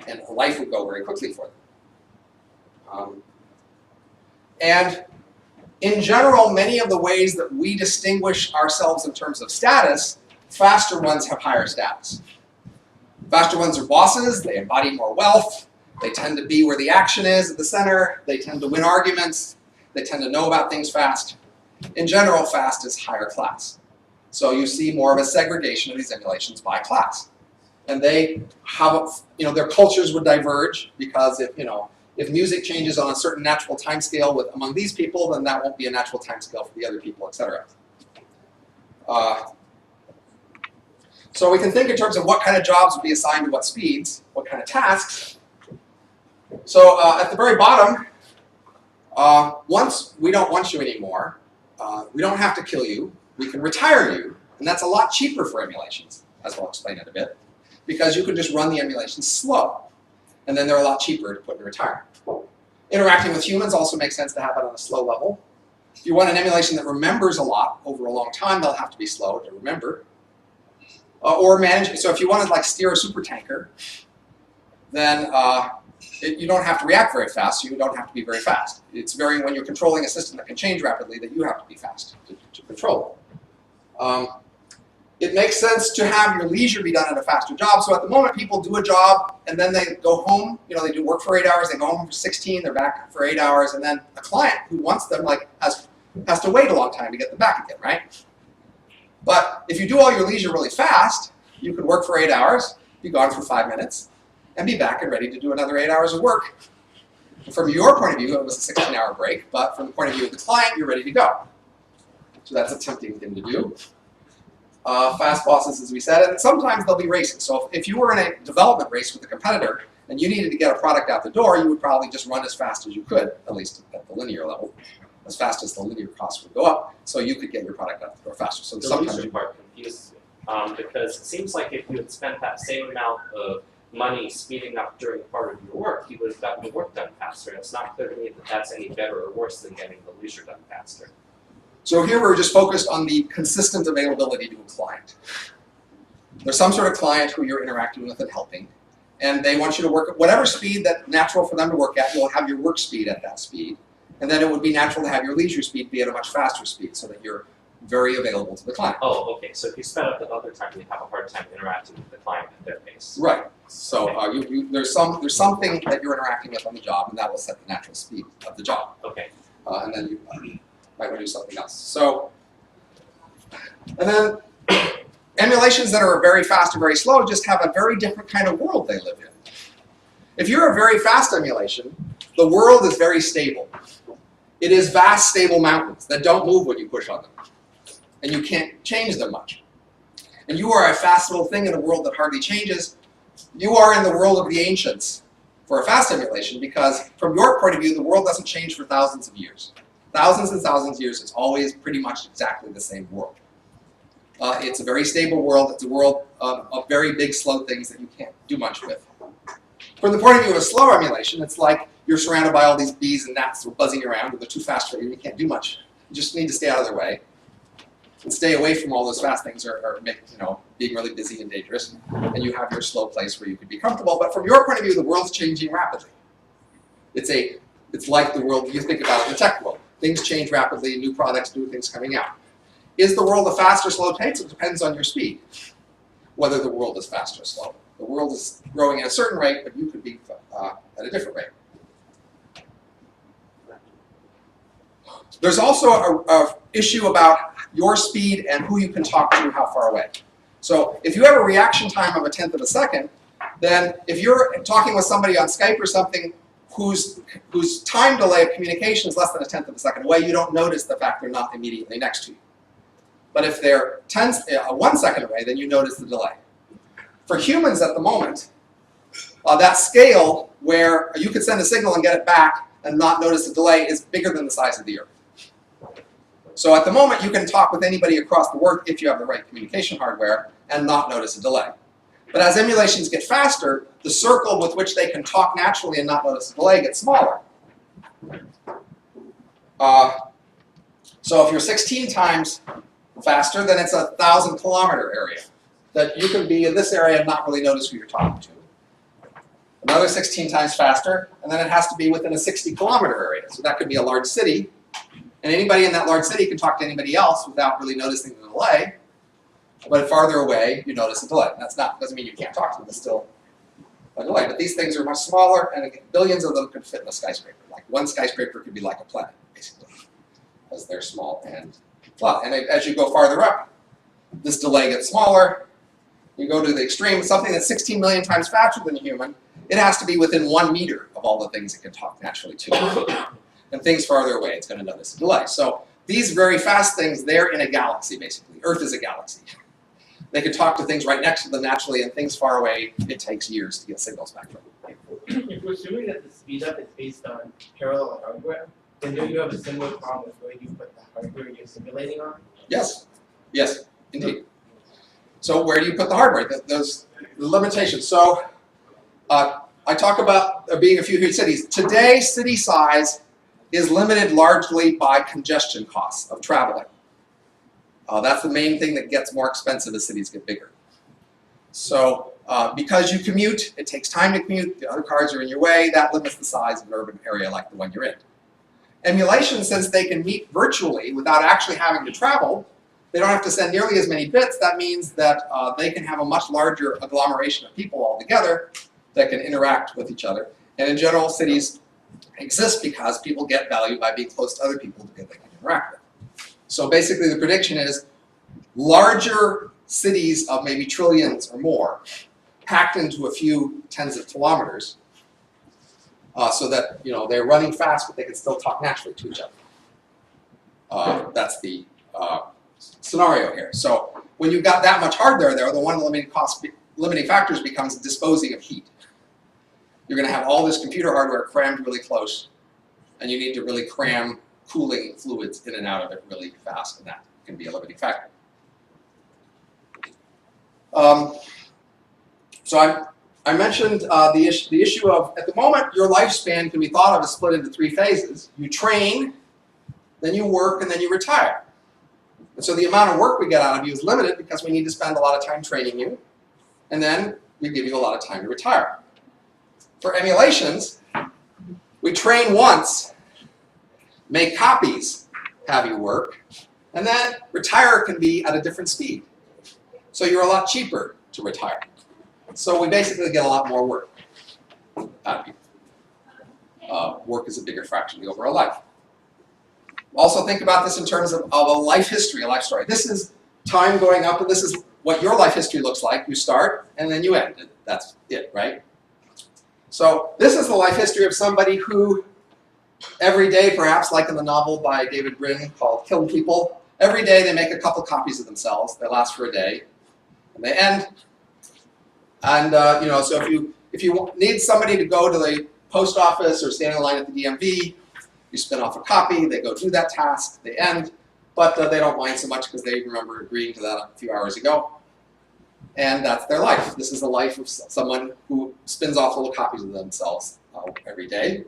And life would go very quickly for them. And in general, many of the ways that we distinguish ourselves in terms of status, faster ones have higher status. Faster ones are bosses, they embody more wealth, they tend to be where the action is at the center, they tend to win arguments, they tend to know about things fast. In general, fast is higher class. So you see more of a segregation of these emulations by class. And they have, their cultures would diverge because if music changes on a certain natural timescale among these people, then that won't be a natural timescale for the other people, etc. So we can think in terms of what kind of jobs would be assigned to what speeds, what kind of tasks. So at the very bottom, once we don't want you anymore, we don't have to kill you, we can retire you, and that's a lot cheaper for emulations, as we'll explain in a bit, because you can just run the emulations slow, and then they're a lot cheaper to put in retirement. Interacting with humans also makes sense to have it on a slow level. If you want an emulation that remembers a lot over a long time, they'll have to be slow to remember. Or manage, so if you want to steer a super tanker, then you don't have to react very fast, so you don't have to be very fast. It's when you're controlling a system that can change rapidly that you have to be fast to control it. It makes sense to have your leisure be done at a faster job. So at the moment, people do a job and then they go home. They do work for 8 hours, they go home for 16, they're back for 8 hours, and then a client who wants them has to wait a long time to get them back again, right? But if you do all your leisure really fast, you can work for 8 hours, be gone for 5 minutes, and be back and ready to do another 8 hours of work. From your point of view, it was a 16-hour break, but from the point of view of the client, you're ready to go. So that's a tempting thing to do. Fast bosses, as we said, and sometimes they'll be races. So if you were in a development race with a competitor and you needed to get a product out the door, you would probably just run as fast as you could, at least at the linear level. as fast as the linear cost would go up, so you could get your product out the door faster. So The sometimes leisure part confuses me, because it seems like if you had spent that same amount of money speeding up during part of your work, you would have gotten the work done faster. And it's not clear to me that that's any better or worse than getting the leisure done faster. So here we're just focused on the consistent availability to a client. There's some sort of client who you're interacting with and helping, and they want you to work at whatever speed that's natural for them to work at. You'll have your work speed at that speed, and then it would be natural to have your leisure speed be at a much faster speed so that you're very available to the client. Oh, okay. So if you sped up the other time, you'd have a hard time interacting with the client at their pace. Right. So there's something that you're interacting with on the job, and that will set the natural speed of the job. Okay. And then you might want to do something else. So, and then emulations that are very fast and very slow just have a very different kind of world they live in. If you're a very fast emulation, the world is very stable. It is vast, stable mountains that don't move when you push on them. And you can't change them much. And you are a fast little thing in a world that hardly changes. You are in the world of the ancients for a fast emulation, because from your point of view, the world doesn't change for thousands of years. Thousands and thousands of years, it's always pretty much exactly the same world. It's a very stable world. It's a world of very big, slow things that you can't do much with. From the point of view of a slow emulation, it's like you're surrounded by all these bees and gnats that are buzzing around, and they're too fast for you, and you can't do much. You just need to stay out of their way and stay away from all those fast things, or being really busy and dangerous. And you have your slow place where you could be comfortable. But from your point of view, the world's changing rapidly. It's like the world you think about in the tech world. Things change rapidly, new products, new things coming out. Is the world a fast or slow pace? It depends on your speed, whether the world is fast or slow. The world is growing at a certain rate, but you could be at a different rate. There's also a issue about your speed and who you can talk to how far away. So if you have a reaction time of 1/10 of a second, then if you're talking with somebody on Skype or something whose time delay of communication is less than 1/10 of a second away, you don't notice the fact they're not immediately next to you. But if they're 1 second away, then you notice the delay. For humans at the moment, that scale where you could send a signal and get it back and not notice the delay is bigger than the size of the Earth. So at the moment, you can talk with anybody across the world if you have the right communication hardware and not notice a delay. But as emulations get faster, the circle with which they can talk naturally and not notice a delay gets smaller. So if you're 16 times faster, then it's a 1,000-kilometer area that you can be in this area and not really notice who you're talking to. Another 16 times faster, and then it has to be within a 60-kilometer area. So that could be a large city, and anybody in that large city can talk to anybody else without really noticing the delay. But farther away, you notice a delay. Doesn't mean you can't talk to them, it's still a delay. But these things are much smaller, and again, billions of them could fit in a skyscraper. Like one skyscraper could be like a planet, basically, because they're small and flat. And as you go farther up, this delay gets smaller. You go to the extreme, something that's 16 million times faster than a human, it has to be within 1 meter of all the things it can talk naturally to. And things farther away, it's going to notice a delay. So these very fast things, they're in a galaxy, basically. Earth is a galaxy. They can talk to things right next to them naturally, and things far away, it takes years to get signals back from. If we're assuming that the speed up is based on parallel hardware, then do you have a similar problem with where you put the hardware you're simulating on? Yes, yes, indeed. So where do you put the hardware? Those limitations. So I talk about there being a few huge cities. Today, city size is limited largely by congestion costs of traveling. That's the main thing that gets more expensive as cities get bigger. So because you commute, it takes time to commute, the other cars are in your way, that limits the size of an urban area like the one you're in. Emulation, since they can meet virtually without actually having to travel, they don't have to send nearly as many bits. That means that they can have a much larger agglomeration of people all together that can interact with each other. And in general, cities exist because people get value by being close to other people that they can interact with. So basically the prediction is larger cities of maybe trillions or more packed into a few tens of kilometers so that they're running fast but they can still talk naturally to each other. That's the scenario here. So when you've got that much hardware there, the one limiting factors becomes disposing of heat. You're going to have all this computer hardware crammed really close, and you need to really cram cooling fluids in and out of it really fast, and that can be a limiting factor. So I mentioned the issue of, at the moment, your lifespan can be thought of as split into 3 phases. You train, then you work, and then you retire. And so the amount of work we get out of you is limited because we need to spend a lot of time training you, and then we give you a lot of time to retire. For emulations, we train once, make copies, have you work, and then retire can be at a different speed. So you're a lot cheaper to retire. So we basically get a lot more work out of you. Work is a bigger fraction of the overall life. Also think about this in terms of a life history, a life story. This is time going up, and this is what your life history looks like. You start, and then you end. That's it, right? So this is the life history of somebody who every day, perhaps like in the novel by David Brin called Kill People, every day they make a couple copies of themselves. They last for a day, and they end. And you know, so if you need somebody to go to the post office or stand in line at the DMV, you spin off a copy, they go do that task, they end, but they don't mind so much because they remember agreeing to that a few hours ago. And that's their life. This is the life of someone who spins off little copies of themselves every day.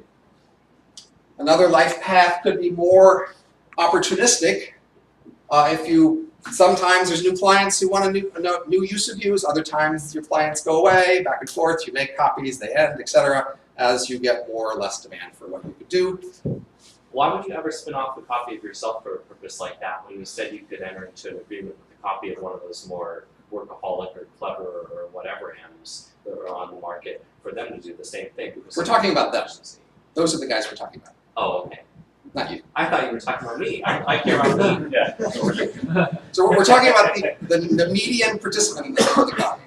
Another life path could be more opportunistic. Sometimes there's new clients who want a new use of use. Other times your clients go away, back and forth. You make copies, they end, etc. As you get more or less demand for what you could do. Why would you ever spin off a copy of yourself for a purpose like that when you said you could enter into an agreement with a copy of one of those more workaholic or clever or whatever M's that are on the market for them to do the same thing? We're talking about them. Those are the guys we're talking about. Oh, okay. Not you. I thought you were talking about me. I care about me. Yeah. So we're talking about the median participant in the economy.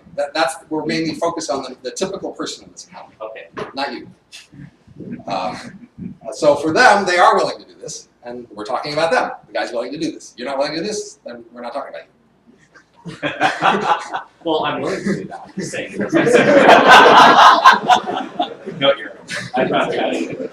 We're mainly focused on the typical person in this economy. Okay. Not you. So for them, they are willing to do this, and we're talking about them. The guy's willing to do this. You're not willing to do this, then we're not talking about you. Well, I'm willing to do that. I'm just saying. No, you're. I'd rather have it.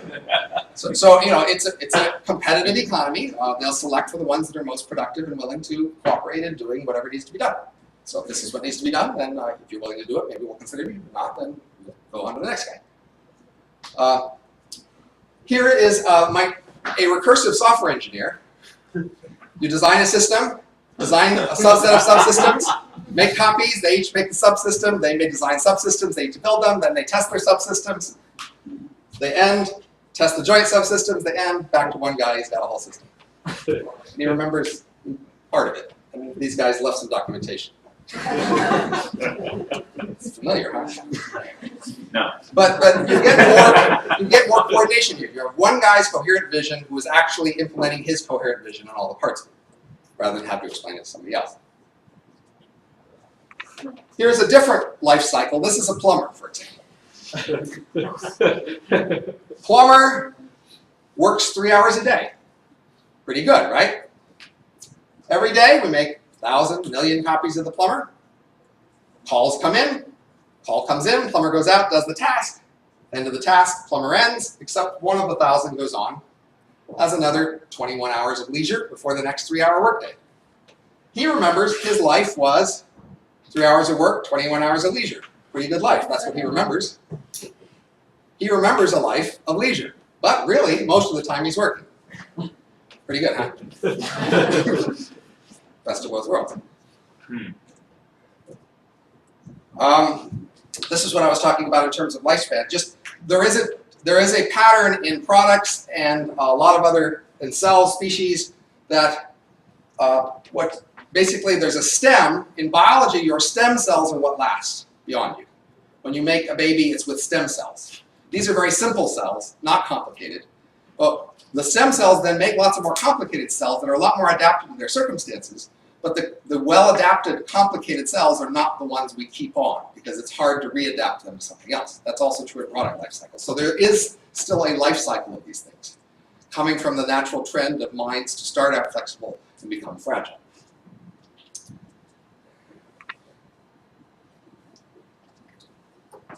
So you know, it's a competitive economy. They'll select for the ones that are most productive and willing to cooperate in doing whatever needs to be done. So if this is what needs to be done, then if you're willing to do it, maybe we'll consider you. If not, then we'll go on to the next guy. Here is a recursive software engineer. You design a system, design a subset of subsystems, make copies, they each make the subsystem, they may design subsystems, they each build them, then they test their subsystems, they end, test the joint subsystems, they end, back to one guy, he's got a whole system. And he remembers part of it. I mean, these guys left some documentation. It's familiar, huh? No. But you get more coordination here. You have one guy's coherent vision who is actually implementing his coherent vision on all the parts of it, rather than have to explain it to somebody else. Here's a different life cycle. This is a plumber, for example. Plumber works 3 hours a day. Pretty good, right? Every day we make 1,000, million copies of the plumber. Calls come in, call comes in, plumber goes out, does the task. End of the task, plumber ends, except one of the 1,000 goes on, has another 21 hours of leisure before the next 3-hour workday. He remembers his life was 3 hours of work, 21 hours of leisure. Pretty good life, that's what he remembers. He remembers a life of leisure, but really, most of the time he's working. Pretty good, huh? Best of both worlds. This is what I was talking about in terms of lifespan. Just there is a pattern in products and a lot of other in cell species that basically there's a stem in biology. Your stem cells are what last beyond you. When you make a baby, it's with stem cells. These are very simple cells, not complicated. But the stem cells then make lots of more complicated cells that are a lot more adapted to their circumstances. But the well-adapted, complicated cells are not the ones we keep on because it's hard to readapt them to something else. That's also true in product life cycles. So there is still a life cycle of these things, coming from the natural trend of minds to start out flexible and become fragile.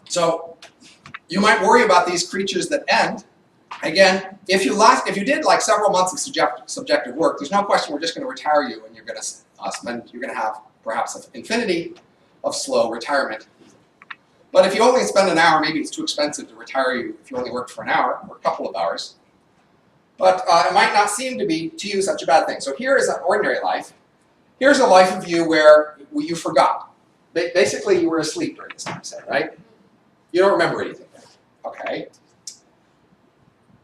So you might worry about these creatures that end. Again, if you did like several months of subjective work, there's no question we're just going to retire you, and you're going to have perhaps an infinity of slow retirement. But if you only spend an hour, maybe it's too expensive to retire you if you only worked for an hour or a couple of hours. But it might not seem to be to you such a bad thing. So here is an ordinary life. Here's a life of you where you forgot. Basically, you were asleep during this time set, right? You don't remember anything. Okay.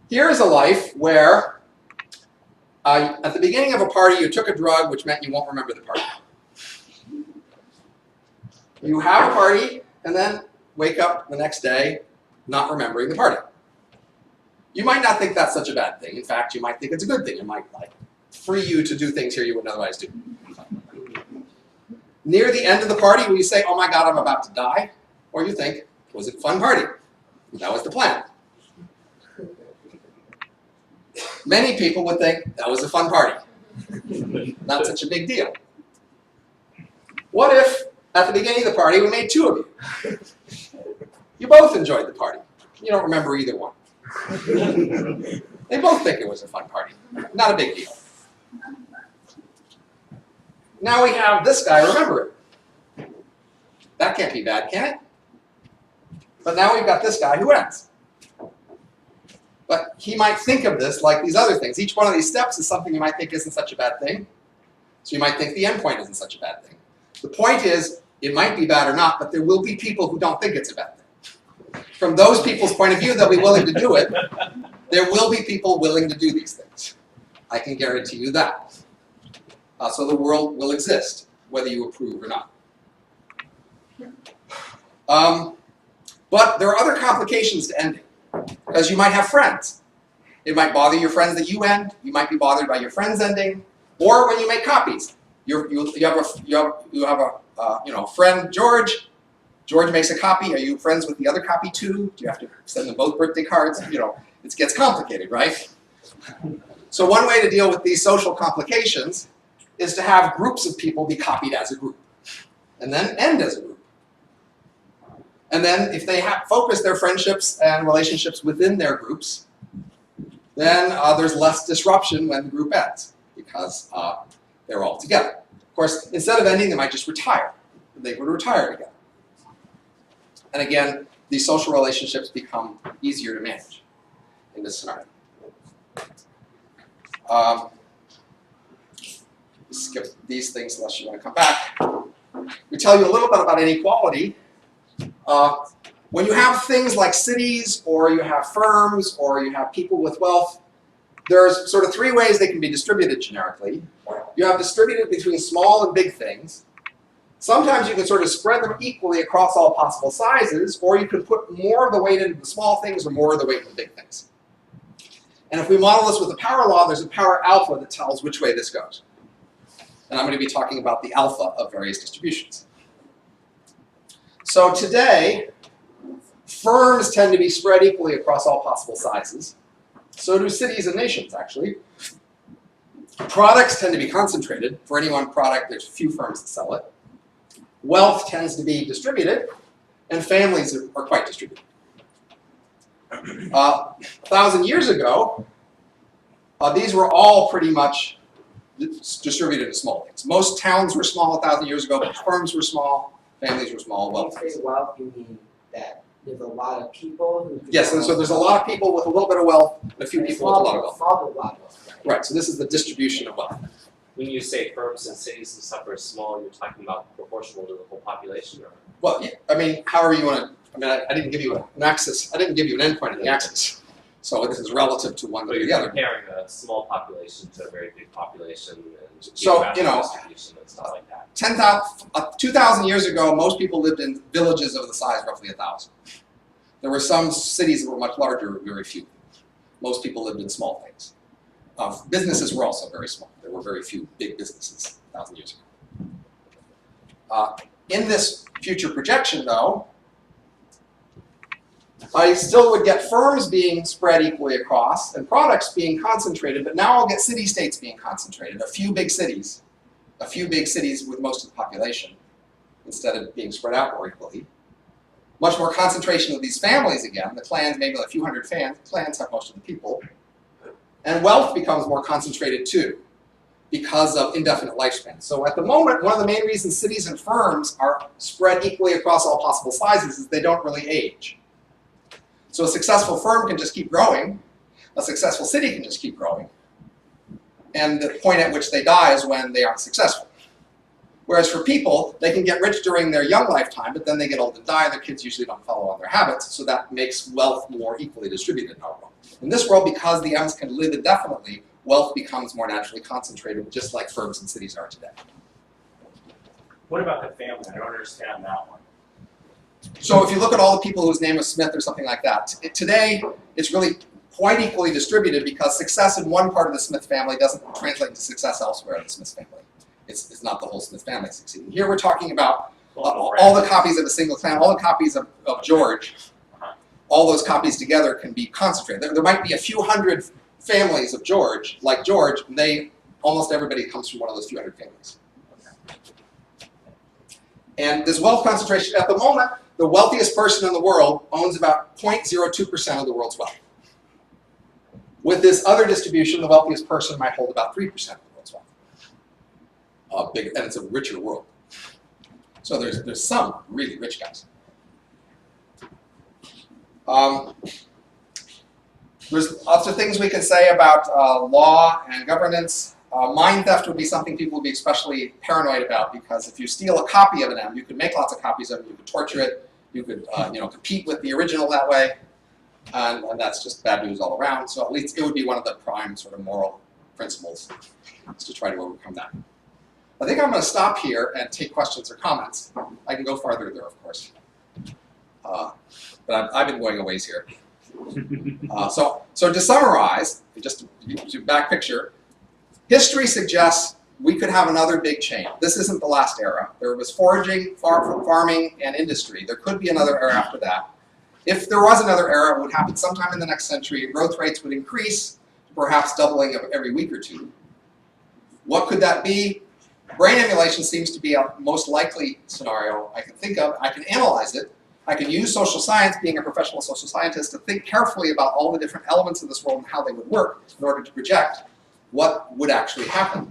Here is a life where at the beginning of a party you took a drug which meant you won't remember the party. You have a party and then wake up the next day not remembering the party. You might not think that's such a bad thing. In fact, you might think it's a good thing. It might free you to do things here you wouldn't otherwise do. Near the end of the party, will you say, oh my God, I'm about to die? Or you think, was it a fun party? That was the plan. Many people would think that was a fun party. Not such a big deal. What if, at the beginning of the party, we made two of you? You both enjoyed the party. You don't remember either one. They both think it was a fun party. Not a big deal. Now we have this guy remember it. That can't be bad, can it? But now we've got this guy who ends. But he might think of this like these other things. Each one of these steps is something you might think isn't such a bad thing. So you might think the endpoint isn't such a bad thing. The point is, it might be bad or not, but there will be people who don't think it's a bad thing. From those people's point of view, they'll be willing to do it. There will be people willing to do these things. I can guarantee you that. So the world will exist, whether you approve or not. But there are other complications to ending. Because you might have friends. It might bother your friends that you end. You might be bothered by your friends ending. Or when you make copies. You have a friend, George. George makes a copy. Are you friends with the other copy too? Do you have to send them both birthday cards? It gets complicated, right? So one way to deal with these social complications is to have groups of people be copied as a group. And then end as a group. And then if they focus their friendships and relationships within their groups, then there's less disruption when the group ends, because they're all together. Of course, instead of ending, they might just retire. They would retire together. And again, these social relationships become easier to manage in this scenario. Skip these things unless you want to come back. We tell you a little bit about inequality. When you have things like cities, or you have firms, or you have people with wealth, there's sort of three ways they can be distributed generically. You have distributed between small and big things. Sometimes you can sort of spread them equally across all possible sizes, or you can put more of the weight into the small things or more of the weight into the big things. And if we model this with a power law, there's a power alpha that tells which way this goes. And I'm going to be talking about the alpha of various distributions. So today, firms tend to be spread equally across all possible sizes. So do cities and nations, actually. Products tend to be concentrated. For any one product, there's few firms that sell it. Wealth tends to be distributed, and families are quite distributed. 1,000 years ago, these were all pretty much distributed into small things. Most towns were small 1,000 years ago, but firms were small, families were small, wealth. When you say wealth, you mean that there's a lot of people who... Yes, and so there's a lot of people with a little bit of wealth, and a few people with a lot of wealth. Small with a lot of wealth. Right, so this is the distribution of wealth. When you say firms and cities and stuff are small, you're talking about proportional to the whole population, or? Well, yeah, I mean, however you want to, I mean, I didn't give you an axis, I didn't give you an endpoint in the axis. So this is relative to one But to you're the other. comparing a small population to a very big population and So, geographic distribution and stuff like that. 2,000 years ago, most people lived in villages of the size roughly 1,000. There were some cities that were much larger, very few. Most people lived in small things. Businesses were also very small. There were very few big businesses 1,000 years ago. In this future projection, though, I still would get firms being spread equally across and products being concentrated, but now I'll get city-states being concentrated, a few big cities with most of the population, instead of being spread out more equally. much more concentration of these families again. The clans, maybe a few hundred clans have most of the people. And wealth becomes more concentrated too, because of indefinite lifespan. So at the moment, one of the main reasons cities and firms are spread equally across all possible sizes is they don't really age. So a successful firm can just keep growing, a successful city can just keep growing, and the point at which they die is when they aren't successful. Whereas for people, they can get rich during their young lifetime, but then they get old and die, and their kids usually don't follow on their habits, so that makes wealth more equally distributed in our world. In this world, because the M's can live indefinitely, wealth becomes more naturally concentrated, just like firms and cities are today. What about the family? I don't understand that one. So if you look at all the people whose name is Smith or something like that, today it's really quite equally distributed because success in one part of the Smith family doesn't translate into success elsewhere in the Smith family. It's not the whole Smith family succeeding. Here we're talking about all the copies of a single clan, all the copies of George, all those copies together can be concentrated. There might be a few hundred families of George, like George, and almost everybody comes from one of those few hundred families. And this wealth concentration, at the moment, the wealthiest person in the world owns about 0.02% of the world's wealth. With this other distribution, the wealthiest person might hold about 3% of the world's wealth. And it's a richer world. So there's some really rich guys. There's lots of things we can say about law and governance. Mind theft would be something people would be especially paranoid about because if you steal a copy of an M, you could make lots of copies of it, you could torture it, you could compete with the original that way, and that's just bad news all around. So at least it would be one of the prime sort of moral principles is to try to overcome that. I think I'm going to stop here and take questions or comments. I can go farther there, of course. But I've been going a ways here. So to summarize, just to back picture, history suggests we could have another big change. This isn't the last era. There was foraging, farming, and industry. There could be another era after that. If there was another era, it would happen sometime in the next century. Growth rates would increase, perhaps doubling every week or two. What could that be? Brain emulation seems to be a most likely scenario I can think of. I can analyze it. I can use social science, being a professional social scientist, to think carefully about all the different elements of this world and how they would work in order to project what would actually happen.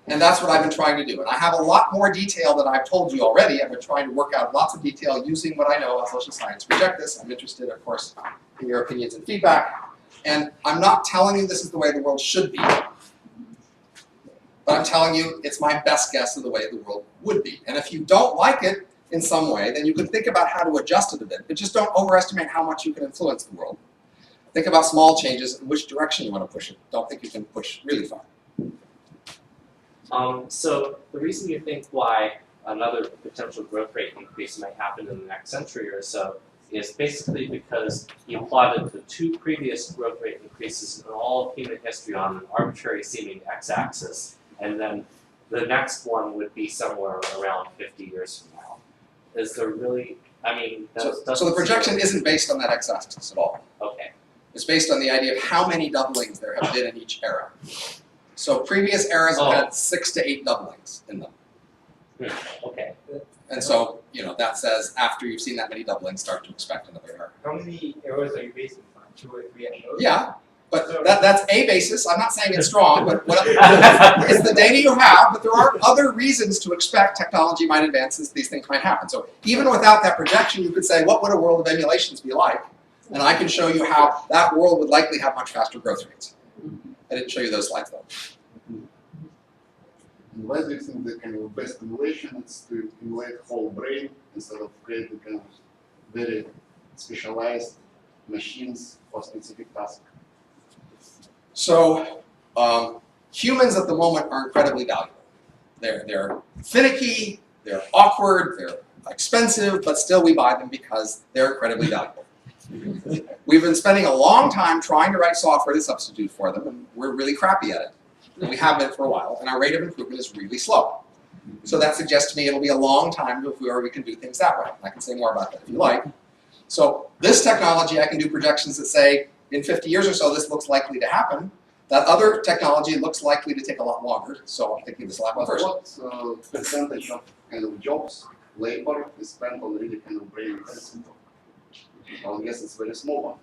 And that's what I've been trying to do. And I have a lot more detail than I've told you already. I've been trying to work out lots of detail using what I know about social science to project this. I'm interested, of course, in your opinions and feedback. And I'm not telling you this is the way the world should be. But I'm telling you it's my best guess of the way the world would be. And if you don't like it in some way, then you can think about how to adjust it a bit. But just don't overestimate how much you can influence the world. Think about small changes and which direction you want to push it. Don't think you can push really far. So the reason you think why another potential growth rate increase might happen in the next century or so is basically because you plotted the two previous growth rate increases in all of human history on an arbitrary seeming x-axis, and then the next one would be somewhere around 50 years from now. Is there really, I mean, so the projection isn't based on that x-axis at all. Okay. It's based on the idea of how many doublings there have been in each era. So previous eras have had 6 to 8 doublings in them. Okay. And so, that says after you've seen that many doublings, start to expect another era. How many eras are you basing on? 2 or 3 at most? Yeah, but that's a basis. I'm not saying it's strong, but it's the data you have, but there are other reasons to expect technology might advance as these things might happen. So even without that projection, you could say, what would a world of emulations be like? And I can show you how that world would likely have much faster growth rates. I didn't show you those slides though. And why do you think the kind of best emulation is to emulate whole brain instead of creating kind of very specialized machines for specific tasks? So humans at the moment are incredibly valuable. They're finicky, they're awkward, they're expensive, but still we buy them because they're incredibly valuable. We've been spending a long time trying to write software to substitute for them, and we're really crappy at it. And we have been for a while, and our rate of improvement is really slow. So that suggests to me it'll be a long time before we can do things that way. I can say more about that if you like. So this technology, I can do projections that say, in 50 years or so, this looks likely to happen. That other technology looks likely to take a lot longer, so I'm thinking this will happen first. What percentage of kind of jobs labor is spent on really kind of brain intensive. Well, I guess it's a very small one.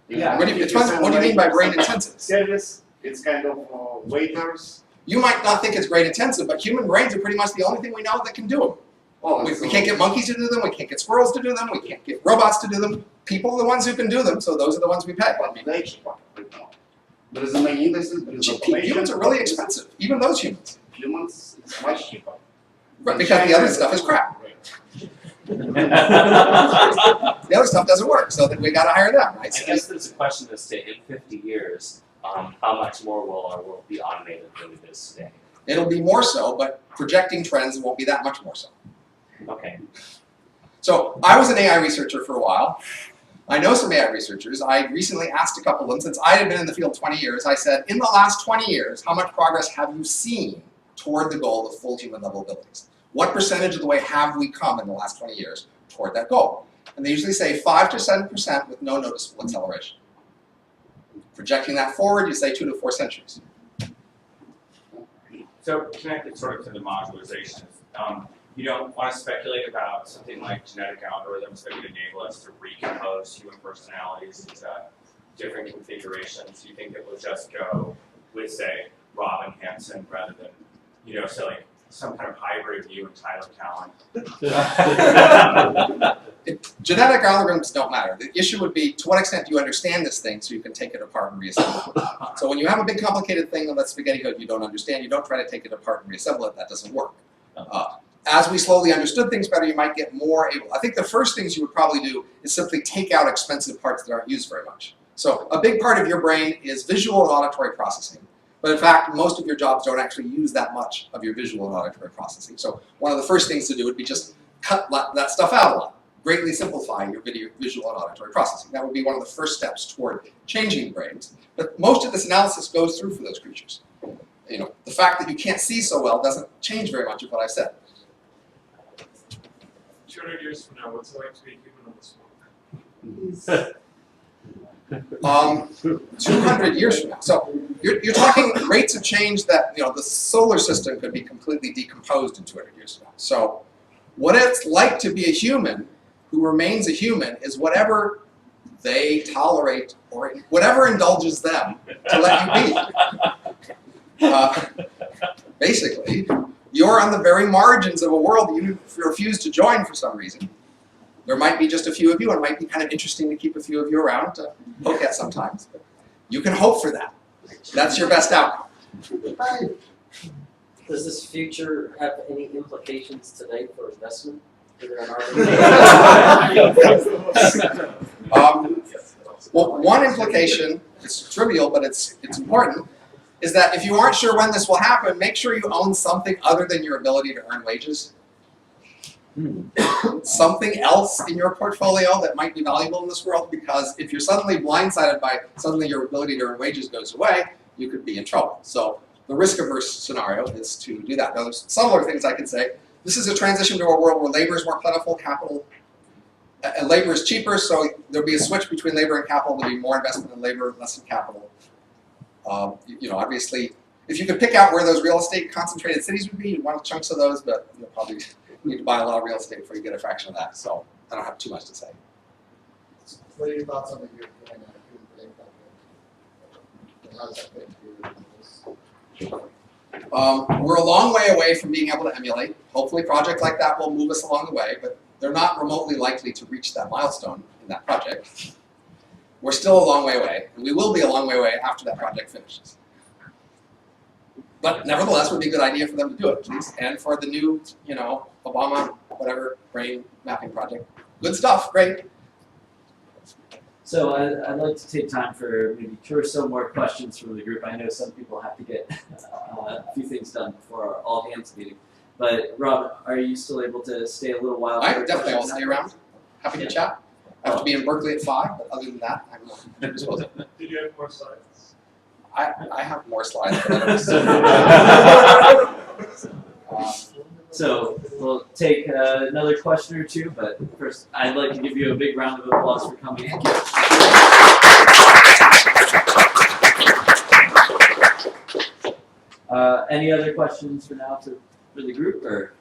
Yeah. What do you mean by brain intensive? Service, it's kind of waiters. You might not think it's brain intensive, but human brains are pretty much the only thing we know that can do them. Oh, We can't get monkeys to do them, we can't get squirrels to do them, we can't get robots to do them. People are the ones who can do them, so those are the ones we pay. But they cheaper right now. There is a many industries, there is automation. Humans are really expensive, even those humans. Humans, it's much cheaper. Right, because the other stuff is crap. Right. The other stuff doesn't work, so then we gotta hire them, right? I So guess there's a question as to in 50 years, how much more will our world be automated than it is today? it'll be more so, but projecting trends won't be that much more so. Okay. So I was an AI researcher for a while. I know some AI researchers. I recently asked a couple of them, since I had been in the field 20 years, I said, in the last 20 years, how much progress have you seen toward the goal of full human level abilities? What percentage of the way have we come in the last 20 years toward that goal? And they usually say 5 to 7% with no noticeable acceleration. Projecting that forward, you say 2 to 4 centuries. So connected sort of to the modularization, you don't want to speculate about something like genetic algorithms that would enable us to recompose human personalities into different configurations. You think it will just go with, say, Rob and Hanson rather than, you know, say like some kind of hybrid of you and Tyler Cowen? Genetic algorithms don't matter. The issue would be, to what extent do you understand this thing so you can take it apart and reassemble it? So when you have a big complicated thing that's spaghetti code you don't understand, you don't try to take it apart and reassemble it. That doesn't work. As we slowly understood things better, you might get more able. I think the first things you would probably do is simply take out expensive parts that aren't used very much. So a big part of your brain is visual and auditory processing. But in fact, most of your jobs don't actually use that much of your visual and auditory processing. So one of the first things to do would be just cut that stuff out a lot, greatly simplifying your visual and auditory processing. That would be one of the first steps toward changing brains. But most of this analysis goes through for those creatures. You know, the fact that you can't see so well doesn't change very much of what I said. 200 years from now, what's it like to be human on this one? 200 years from now. So you're talking rates of change that, you know, the solar system could be completely decomposed in 200 years from now. So what it's like to be a human who remains a human is whatever they tolerate or whatever indulges them to let you be. Basically, you're on the very margins of a world that you refuse to join for some reason. There might be just a few of you, and it might be kind of interesting to keep a few of you around to poke at sometimes. But you can hope for that. That's your best outcome. Does this future have any implications today for investment? Well, one implication, it's trivial, but it's important, is that if you aren't sure when this will happen, make sure you own something other than your ability to earn wages. Something else in your portfolio that might be valuable in this world, because if you're suddenly blindsided by suddenly your ability to earn wages goes away, you could be in trouble. So the risk-averse scenario is to do that. Now there's subtler things I can say. This is a transition to a world where labor is more plentiful, capital, and labor is cheaper, so there'll be a switch between labor and capital. There'll be more investment in labor, less in capital. You know, obviously, if you could pick out where those real estate concentrated cities would be, you'd want chunks of those, but you'll probably need to buy a lot of real estate before you get a fraction of that. So I don't have too much to say. What are your thoughts on the human brain project? How does that fit into this? We're a long way away from being able to emulate. Hopefully projects like that will move us along the way, but they're not remotely likely to reach that milestone in that project. We're still a long way away, and we will be a long way away after that project finishes. But nevertheless, it would be a good idea for them to do it, please. And for the new, you know, Obama, whatever, brain mapping project. Good stuff, great. So I'd like to take time for maybe 2 or so more questions from the group. I know some people have to get a few things done before our all hands meeting. But Rob, are you still able to stay a little while? I definitely will stay around. Happy to chat. I have to be in Berkeley at 5, but other than that, I'm disposable. Did you have more slides? I have more slides, but I don't So we'll take another question or two, but first I'd like to give you a big round of applause for coming in. Any other questions for now for the group, or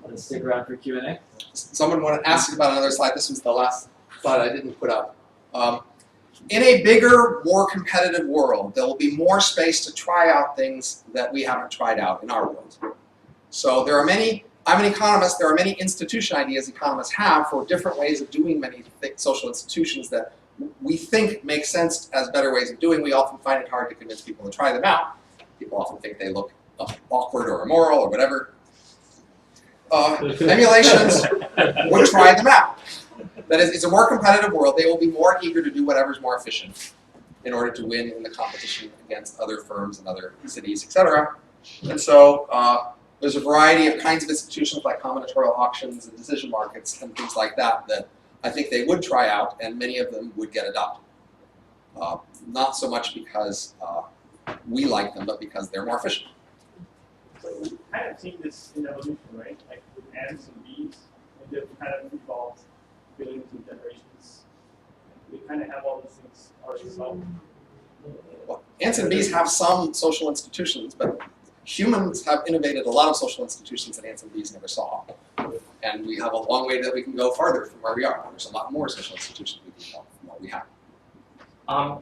Want to stick around for Q&A? Someone wanted to ask about another slide. This was the last slide I didn't put up. In a bigger, more competitive world, there will be more space to try out things that we haven't tried out in our world. So there are many, I'm an economist, there are many institution ideas economists have for different ways of doing many social institutions that we think make sense as better ways of doing. We often find it hard to convince people to try them out. People often think they look awkward or immoral or whatever. Emulations would try them out. That is, it's a more competitive world. They will be more eager to do whatever's more efficient in order to win in the competition against other firms and other cities, etc. And so there's a variety of kinds of institutions like combinatorial auctions and decision markets and things like that that I think they would try out, and many of them would get adopted. Not so much because we like them, but because they're more efficient. So we kind of seen this in evolution, right? Like with ants and bees, and they've kind of evolved billions of generations. We kind of have all these things already solved. Well, ants and bees have some social institutions, but humans have innovated a lot of social institutions that ants and bees never saw. And we have a long way that we can go farther from where we are. There's a lot more social institutions we can develop from what we have.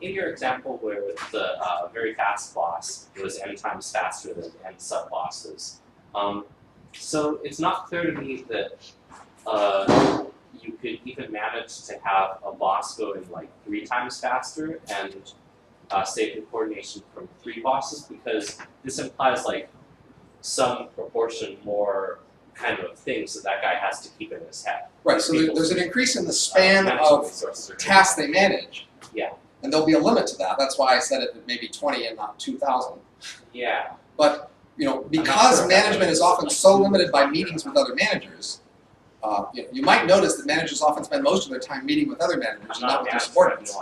In your example where with the very fast boss, it was n times faster than n sub-bosses. So it's not clear to me that you could even manage to have a boss going like 3 times faster and save the coordination from 3 bosses, because this implies like some proportion more kind of things that that guy has to keep in his head. Right, so there's an increase in the span of tasks they manage. Yeah. And there'll be a limit to that. That's why I said it at maybe 20 and not 2,000. Yeah. But because management is often so limited by meetings with other managers, you might notice that managers often spend most of their time meeting with other managers and not with their subordinates.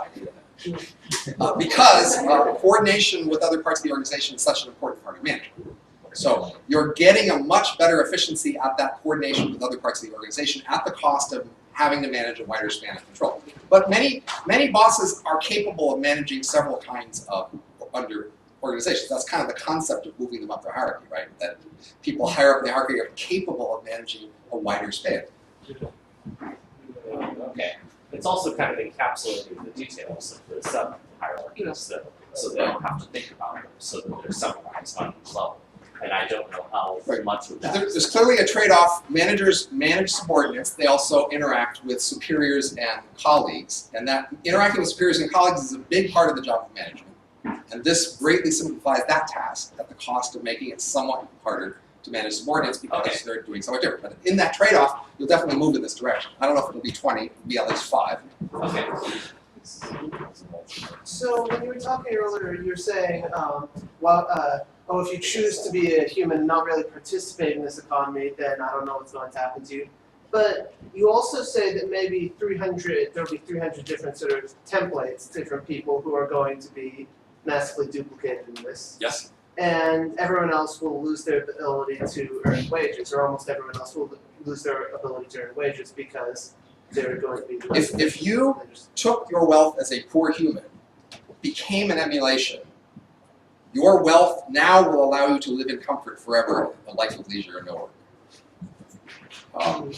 Because coordination with other parts of the organization is such an important part of management. So you're getting a much better efficiency at that coordination with other parts of the organization at the cost of having to manage a wider span of control. But many bosses are capable of managing several kinds of under organizations. That's kind of the concept of moving them up the hierarchy, right? That people higher up in the hierarchy are capable of managing a wider span. Okay. It's also kind of encapsulating the details of the sub-hierarchies, so they don't have to think about them, so that they're summarized on each level. And I don't know how much of that. There's clearly a trade-off. Managers manage subordinates. They also interact with superiors and colleagues. And that interacting with superiors and colleagues is a big part of the job of management. And this greatly simplifies that task at the cost of making it somewhat harder to manage subordinates because they're doing so much different. But in that trade-off, you'll definitely move in this direction. I don't know if it'll be 20, it'll be at least 5. Okay. So when you were talking earlier, you were saying, if you choose to be a human, not really participate in this economy, then I don't know what's going to happen to you. But you also say that maybe there'll be 300 different sort of templates, different people who are going to be massively duplicated in this. Yes. And everyone else will lose their ability to earn wages, or almost everyone else will lose their ability to earn wages because they're going to be. If you took your wealth as a poor human, became an emulation, your wealth now will allow you to live in comfort forever, a life of leisure and no work.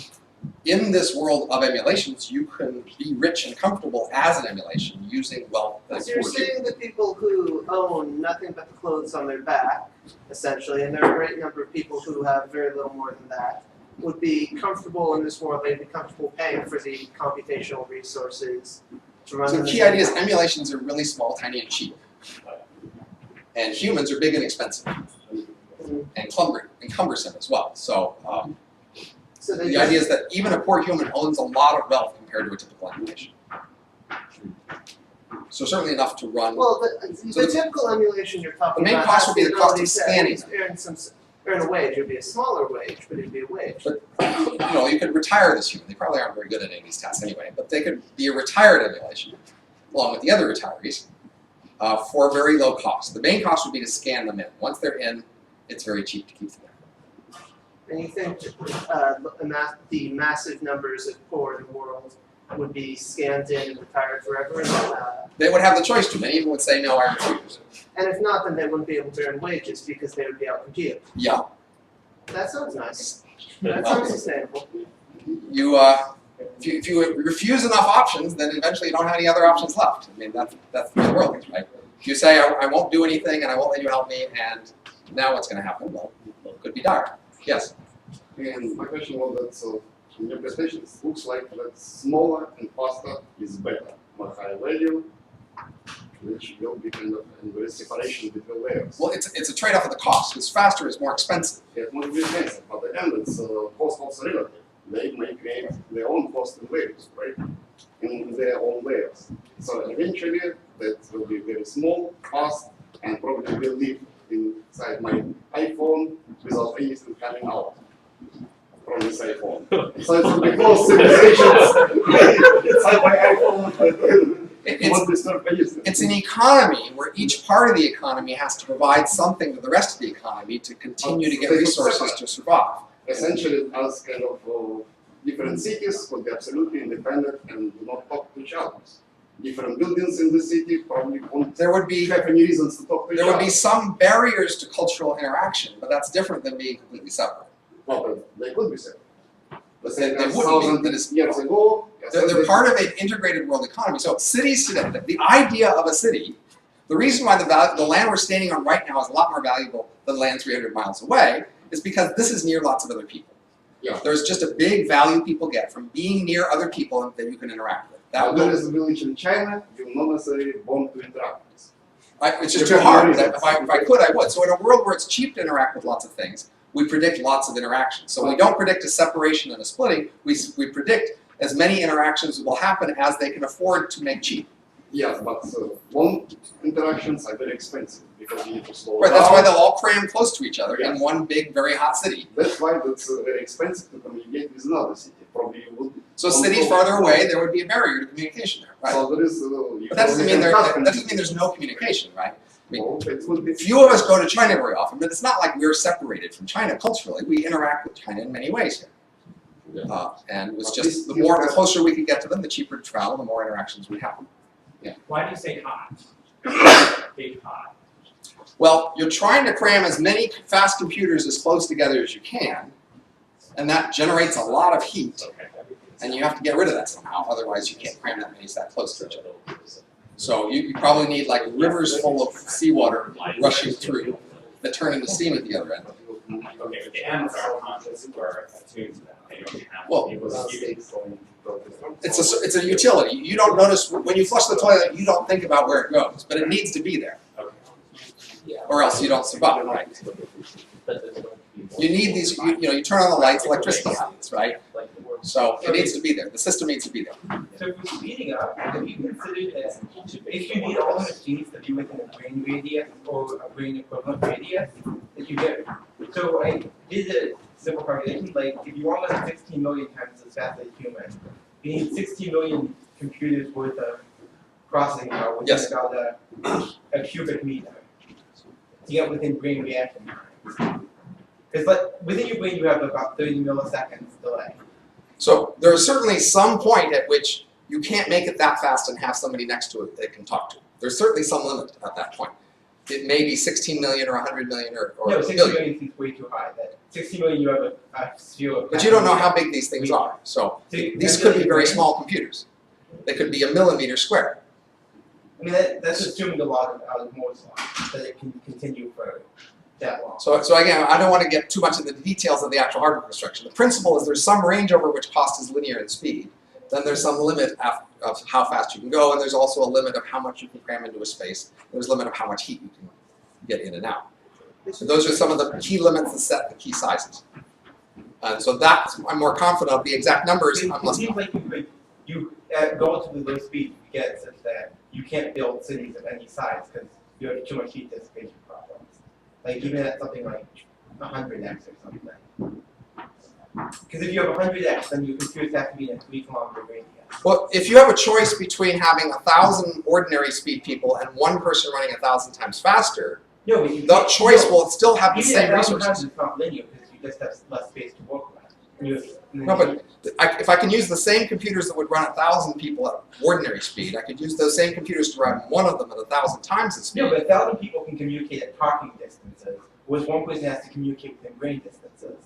In this world of emulations, you can be rich and comfortable as an emulation using wealth as So you're saying that people who own nothing but the clothes on their back, essentially, and there are a great number of people who have very little more than that, would be comfortable in this world, they'd be comfortable paying for the computational resources to run. So the key idea is emulations are really small, tiny, and cheap. And humans are big and expensive. And cumbersome as well. So the idea is that even a poor human owns a lot of wealth compared to a typical emulation. So certainly enough to run. Well, the typical emulation you're talking about. The main cost would be the cost of scanning them. Earn a wage. It would be a smaller wage, but it would be a wage. But you could retire this human. They probably aren't very good at any of these tasks anyway. But they could be a retired emulation, along with the other retirees, for a very low cost. The main cost would be to scan them in. Once they're in, it's very cheap to keep them in. And you think the massive numbers of poor in the world would be scanned in and retired forever? They would have the choice to. Many of them would say, no, I refuse. And if not, then they wouldn't be able to earn wages because they would be outcompeted. Yeah. That sounds nice. That sounds sustainable. If you refuse enough options, then eventually you don't have any other options left. I mean, that's the world, right? If you say, I won't do anything and I won't let you help me, and now what's going to happen? Well, it could be dire. Yes? And my question was that, so in your presentation, it looks like that smaller and faster is better, but higher value, which will be kind of, and there is separation between layers. Well, it's a trade-off of the cost, because faster is more expensive. It must be expensive, but at the end, it's cost also relative. They may create their own cost and values, right? In their own layers. So eventually, that will be very small, fast, and probably will live inside my iPhone without anything coming out from this iPhone. So it will be close civilizations inside my iPhone. It's an economy where each part of the economy has to provide something to the rest of the economy to continue to get resources to survive. Essentially, as kind of different cities could be absolutely independent and do not talk to each other. Different buildings in the city probably won't have any reasons to talk to each other. There would be some barriers to cultural interaction, but that's different than being completely separate. Well, but they could be separate. But They say wouldn't be. years ago, They're part of an integrated world economy. So cities today, the idea of a city, the reason why the land we're standing on right now is a lot more valuable than land 300 miles away is because this is near lots of other people. Yeah. There's just a big value people get from being near other people that you can interact with. there is a village in China, you will not necessarily want to interact with. It's just too hard. If I could, I would. So in a world where it's cheap to interact with lots of things, we predict lots of interactions. So we don't predict a separation and a splitting. We predict as many interactions will happen as they can afford to make cheap. Yeah, but long interactions are very expensive because you need to slow Right, down. that's why they'll all cram close to each other in one big, very hot city. That's why it's very expensive to communicate with another city. Probably you would. So cities farther away, there would be a barrier to communication there, right? So there is. But that doesn't mean there's no communication, right? I mean, few of us go to China very often, but it's not like we're separated from China culturally. We interact with China in many ways here. And it was just the closer we could get to them, the cheaper to travel, the more interactions we have. Yeah. Why do you say hot? Big hot. Well, you're trying to cram as many fast computers as close together as you can, and that generates a lot of heat. And you have to get rid of that somehow, otherwise you can't cram that many that close to each other. So you probably need like rivers full of seawater rushing through that turn into steam at the other end. Okay, but the ends are conscious or attuned to that. They don't have Well, to it's a utility. You don't notice when you flush the toilet, you don't think about where it goes, but it needs to be there, or else you don't survive, right? You need these. You turn on the lights, electricity happens, right? So it needs to be there. The system needs to be there. So if we're speeding up, have you considered that if you need all the machines to be within a brain radius or a brain equivalent radius, that you get. So I did a simple calculation, like if you want to 16 million times as fast as a human, you need 16 million computers worth of processing power within about a cubic meter to get within brain reaction time. Because within your brain you have about 30 milliseconds delay. So there is certainly some point at which you can't make it that fast and have somebody next to it that can talk to. There's certainly some limit at that point. It may be 16 million or 100 million or no, a 60 billion. million seems way too high. That 60 million you have a sphere of. But you don't know how big these things are. So these could be very small computers. They could be a millimeter square. I mean, that's assuming the law of Moore's law, that it can continue for that long. So again, I don't want to get too much into the details of the actual hardware construction. The principle is there's some range over which cost is linear in speed. Then there's some limit of how fast you can go, and there's also a limit of how much you can cram into a space. There's a limit of how much heat you can get in and out. So those are some of the key limits that set the key sizes. And so that's, I'm more confident of the exact numbers. It seems like you at relatively low speed, you get such that you can't build cities of any size because you have too much heat dissipation problems. Like even at something like 100x or something. Because if you have 100x, then your computers have to be in a 3-kilometer radius. Well, if you have a choice between having 1,000 ordinary speed people and one person running 1,000 times faster, the choice will still have the same resources. It's not linear because you just have less space to work with. No, but if I can use the same computers that would run 1,000 people at ordinary speed, I could use those same computers to run one of them at 1,000 times the speed. No, but 1,000 people can communicate at talking distances, was one person has to communicate within brain distances.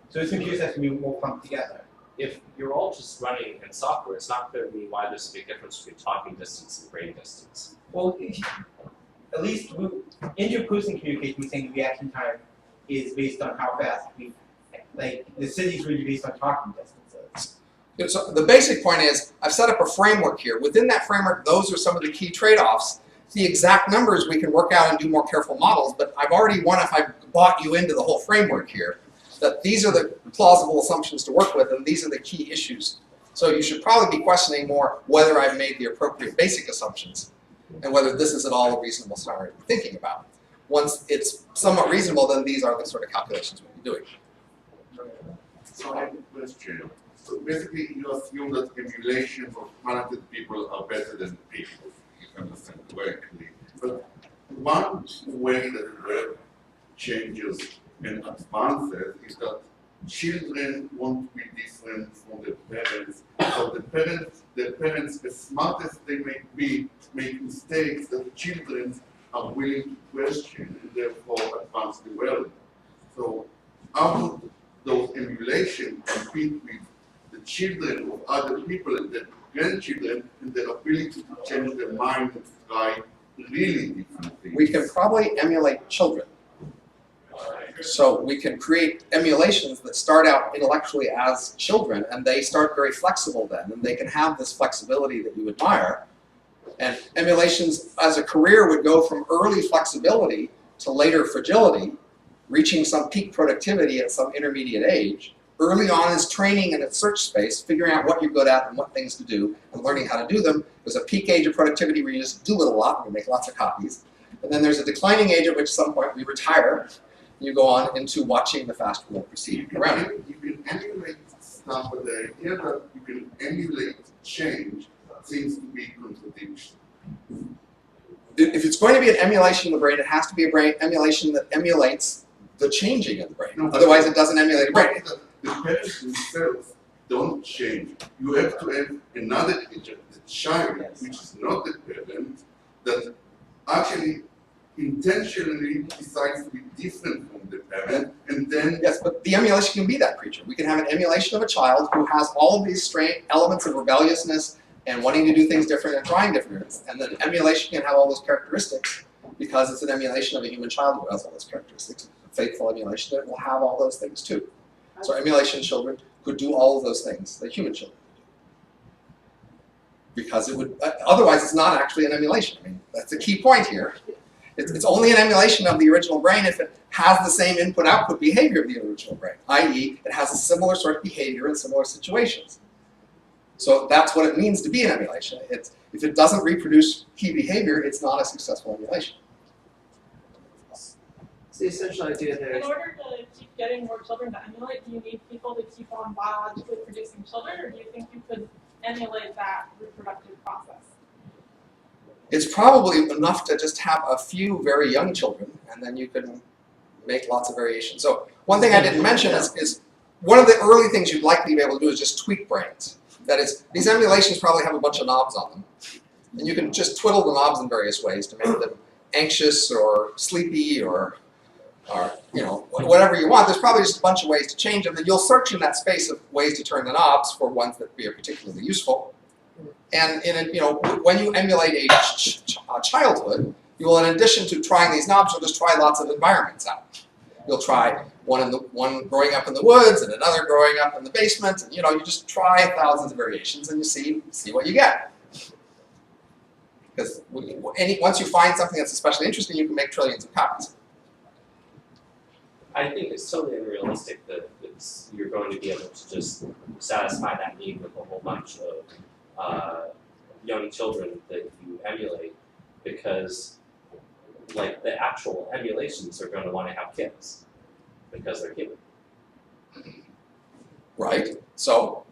So these computers have to be more clumped together. If you're all just running in software, it's not clear to me why there's a big difference between talking distance and brain distance. Well, at least interperson communication, we're saying the reaction time is based on how fast we, like, the city's really based on talking distances. So the basic point is, I've set up a framework here. Within that framework, those are some of the key trade-offs. The exact numbers we can work out and do more careful models, but I've already won if I bought you into the whole framework here, that these are the plausible assumptions to work with, and these are the key issues. So you should probably be questioning more whether I've made the appropriate basic assumptions, and whether this is at all a reasonable scenario to be thinking about. Once it's somewhat reasonable, then these are the sort of calculations we'll be doing. So I have a question. So basically, you assume that emulations of talented people are better than people, if I understand correctly. But one way that the web changes and advances is that children want to be different from their parents. So the parents, as smart as they may be, make mistakes that children are willing to question and therefore advance the world. So how would those emulations compete with the children of other people and their grandchildren and their ability to change their mind and try really different things? We can probably emulate children. So we can create emulations that start out intellectually as children, and they start very flexible then, and they can have this flexibility that you admire. And emulations as a career would go from early flexibility to later fragility, reaching some peak productivity at some intermediate age. Early on is training in its search space, figuring out what you're good at and what things to do, and learning how to do them. There's a peak age of productivity where you just do it a lot, and you make lots of copies. And then there's a declining age at which at some point we retire. You go on into watching the fast world proceed around you. You can emulate stuff, but the idea that you can emulate change seems to be contradiction. If it's going to be an emulation of the brain, it has to be a brain emulation that emulates the changing of the brain. No, Otherwise, it doesn't emulate a brain. The parents themselves don't change. You have to have another creature, the child, which is not the parent, that actually intentionally decides to be different from the parent, and then... Yes, but the emulation can be that creature. We can have an emulation of a child who has all of these strange elements of rebelliousness and wanting to do things different and trying different, and then emulation can have all those characteristics because it's an emulation of a human child who has all those characteristics. A faithful emulation that will have all those things too. So emulation children could do all of those things that human children could do. Because it would, otherwise it's not actually an emulation. I mean, that's the key point here. It's only an emulation of the original brain if it has the same input-output behavior of the original brain, i.e. it has a similar sort of behavior in similar situations. So that's what it means to be an emulation. If it doesn't reproduce key behavior, it's not a successful emulation. It's the essential idea there. In order to keep getting more children to emulate, do you need people to keep on biologically producing children, or do you think you could emulate that reproductive process? It's probably enough to just have a few very young children, and then you can make lots of variations. So one thing I didn't mention is one of the early things you'd likely be able to do is just tweak brains. That is, these emulations probably have a bunch of knobs on them. And you can just twiddle the knobs in various ways to make them anxious or sleepy or you know, whatever you want. There's probably just a bunch of ways to change them, and you'll search in that space of ways to turn the knobs for ones that are particularly useful. And you know, when you emulate a childhood, you will, in addition to trying these knobs, you'll just try lots of environments out. You'll try one growing up in the woods and another growing up in the basement. And, you know, you just try thousands of variations and you see what you get. Because once you find something that's especially interesting, you can make trillions of copies. I think it's totally unrealistic that you're going to be able to just satisfy that need with a whole bunch of young children that you emulate, because like the actual emulations are going to want to have kids because they're human. Right? So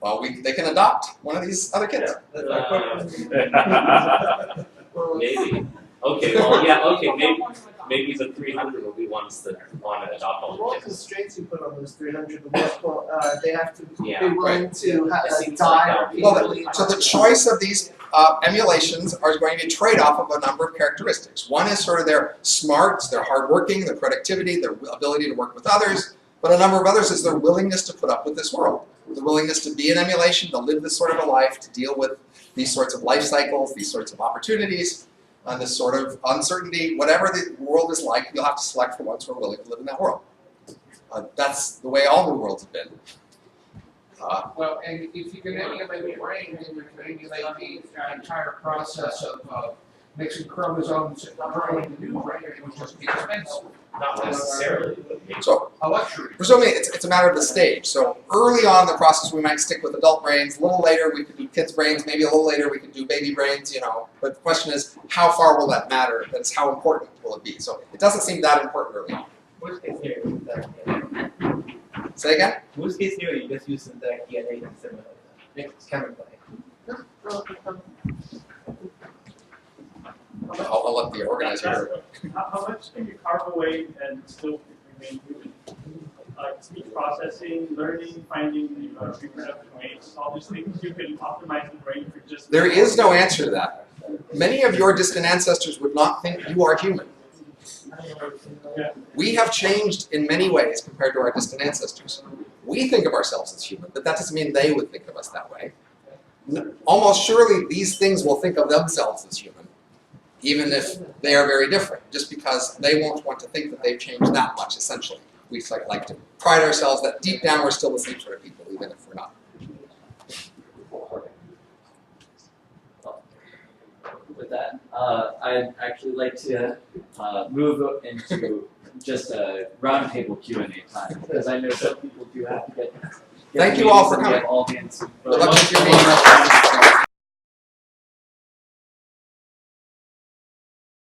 they can adopt one of these other kids. Maybe. Okay, well, yeah, okay, maybe the 300 will be ones that want to adopt all What the kids. constraints you put on those 300? They have to Yeah. be willing to It seems die like repeatedly. So the choice of these emulations are going to be a trade-off of a number of characteristics. One is sort of their smarts, their hardworking, their productivity, their ability to work with others, but a number of others is their willingness to put up with this world. The willingness to be an emulation, to live this sort of a life, to deal with these sorts of life cycles, these sorts of opportunities, and this sort of uncertainty. Whatever the world is like, you'll have to select for ones who are willing to live in that world. That's the way all new worlds have been. Well, and if you can emulate the brain, then you can emulate the entire process of mixing chromosomes and growing the new brain, it would just be expensive. Not necessarily. So, A luxury. presumably, it's a matter of the stage. So early on in the process, we might stick with adult brains. A little later, we could do kids' brains. Maybe a little later, we could do baby brains. You know, but the question is, how far will that matter? That's how important will it be? So it doesn't seem that important early on. Worst case scenario, use that DNA. Say again? Worst case scenario, you just use synthetic DNA to simulate that. It's chemically. I'll let the organizer. How much can you carve away and still remain human? Like speech processing, learning, finding reproductive mates, all these things you can optimize the brain for just. There is no answer to that. Many of your distant ancestors would not think you are human. We have changed in many ways compared to our distant ancestors. We think of ourselves as human, but that doesn't mean they would think of us that way. Almost surely these things will think of themselves as human, even if they are very different, just because they won't want to think that they've changed that much, essentially. We like to pride ourselves that deep down we're still the same sort of people, even if we're not. With that, I'd actually like to move into just a roundtable Q&A time, because I know some people do have to get Thank you all for meetings and we coming. have all hands. Good luck with your meeting.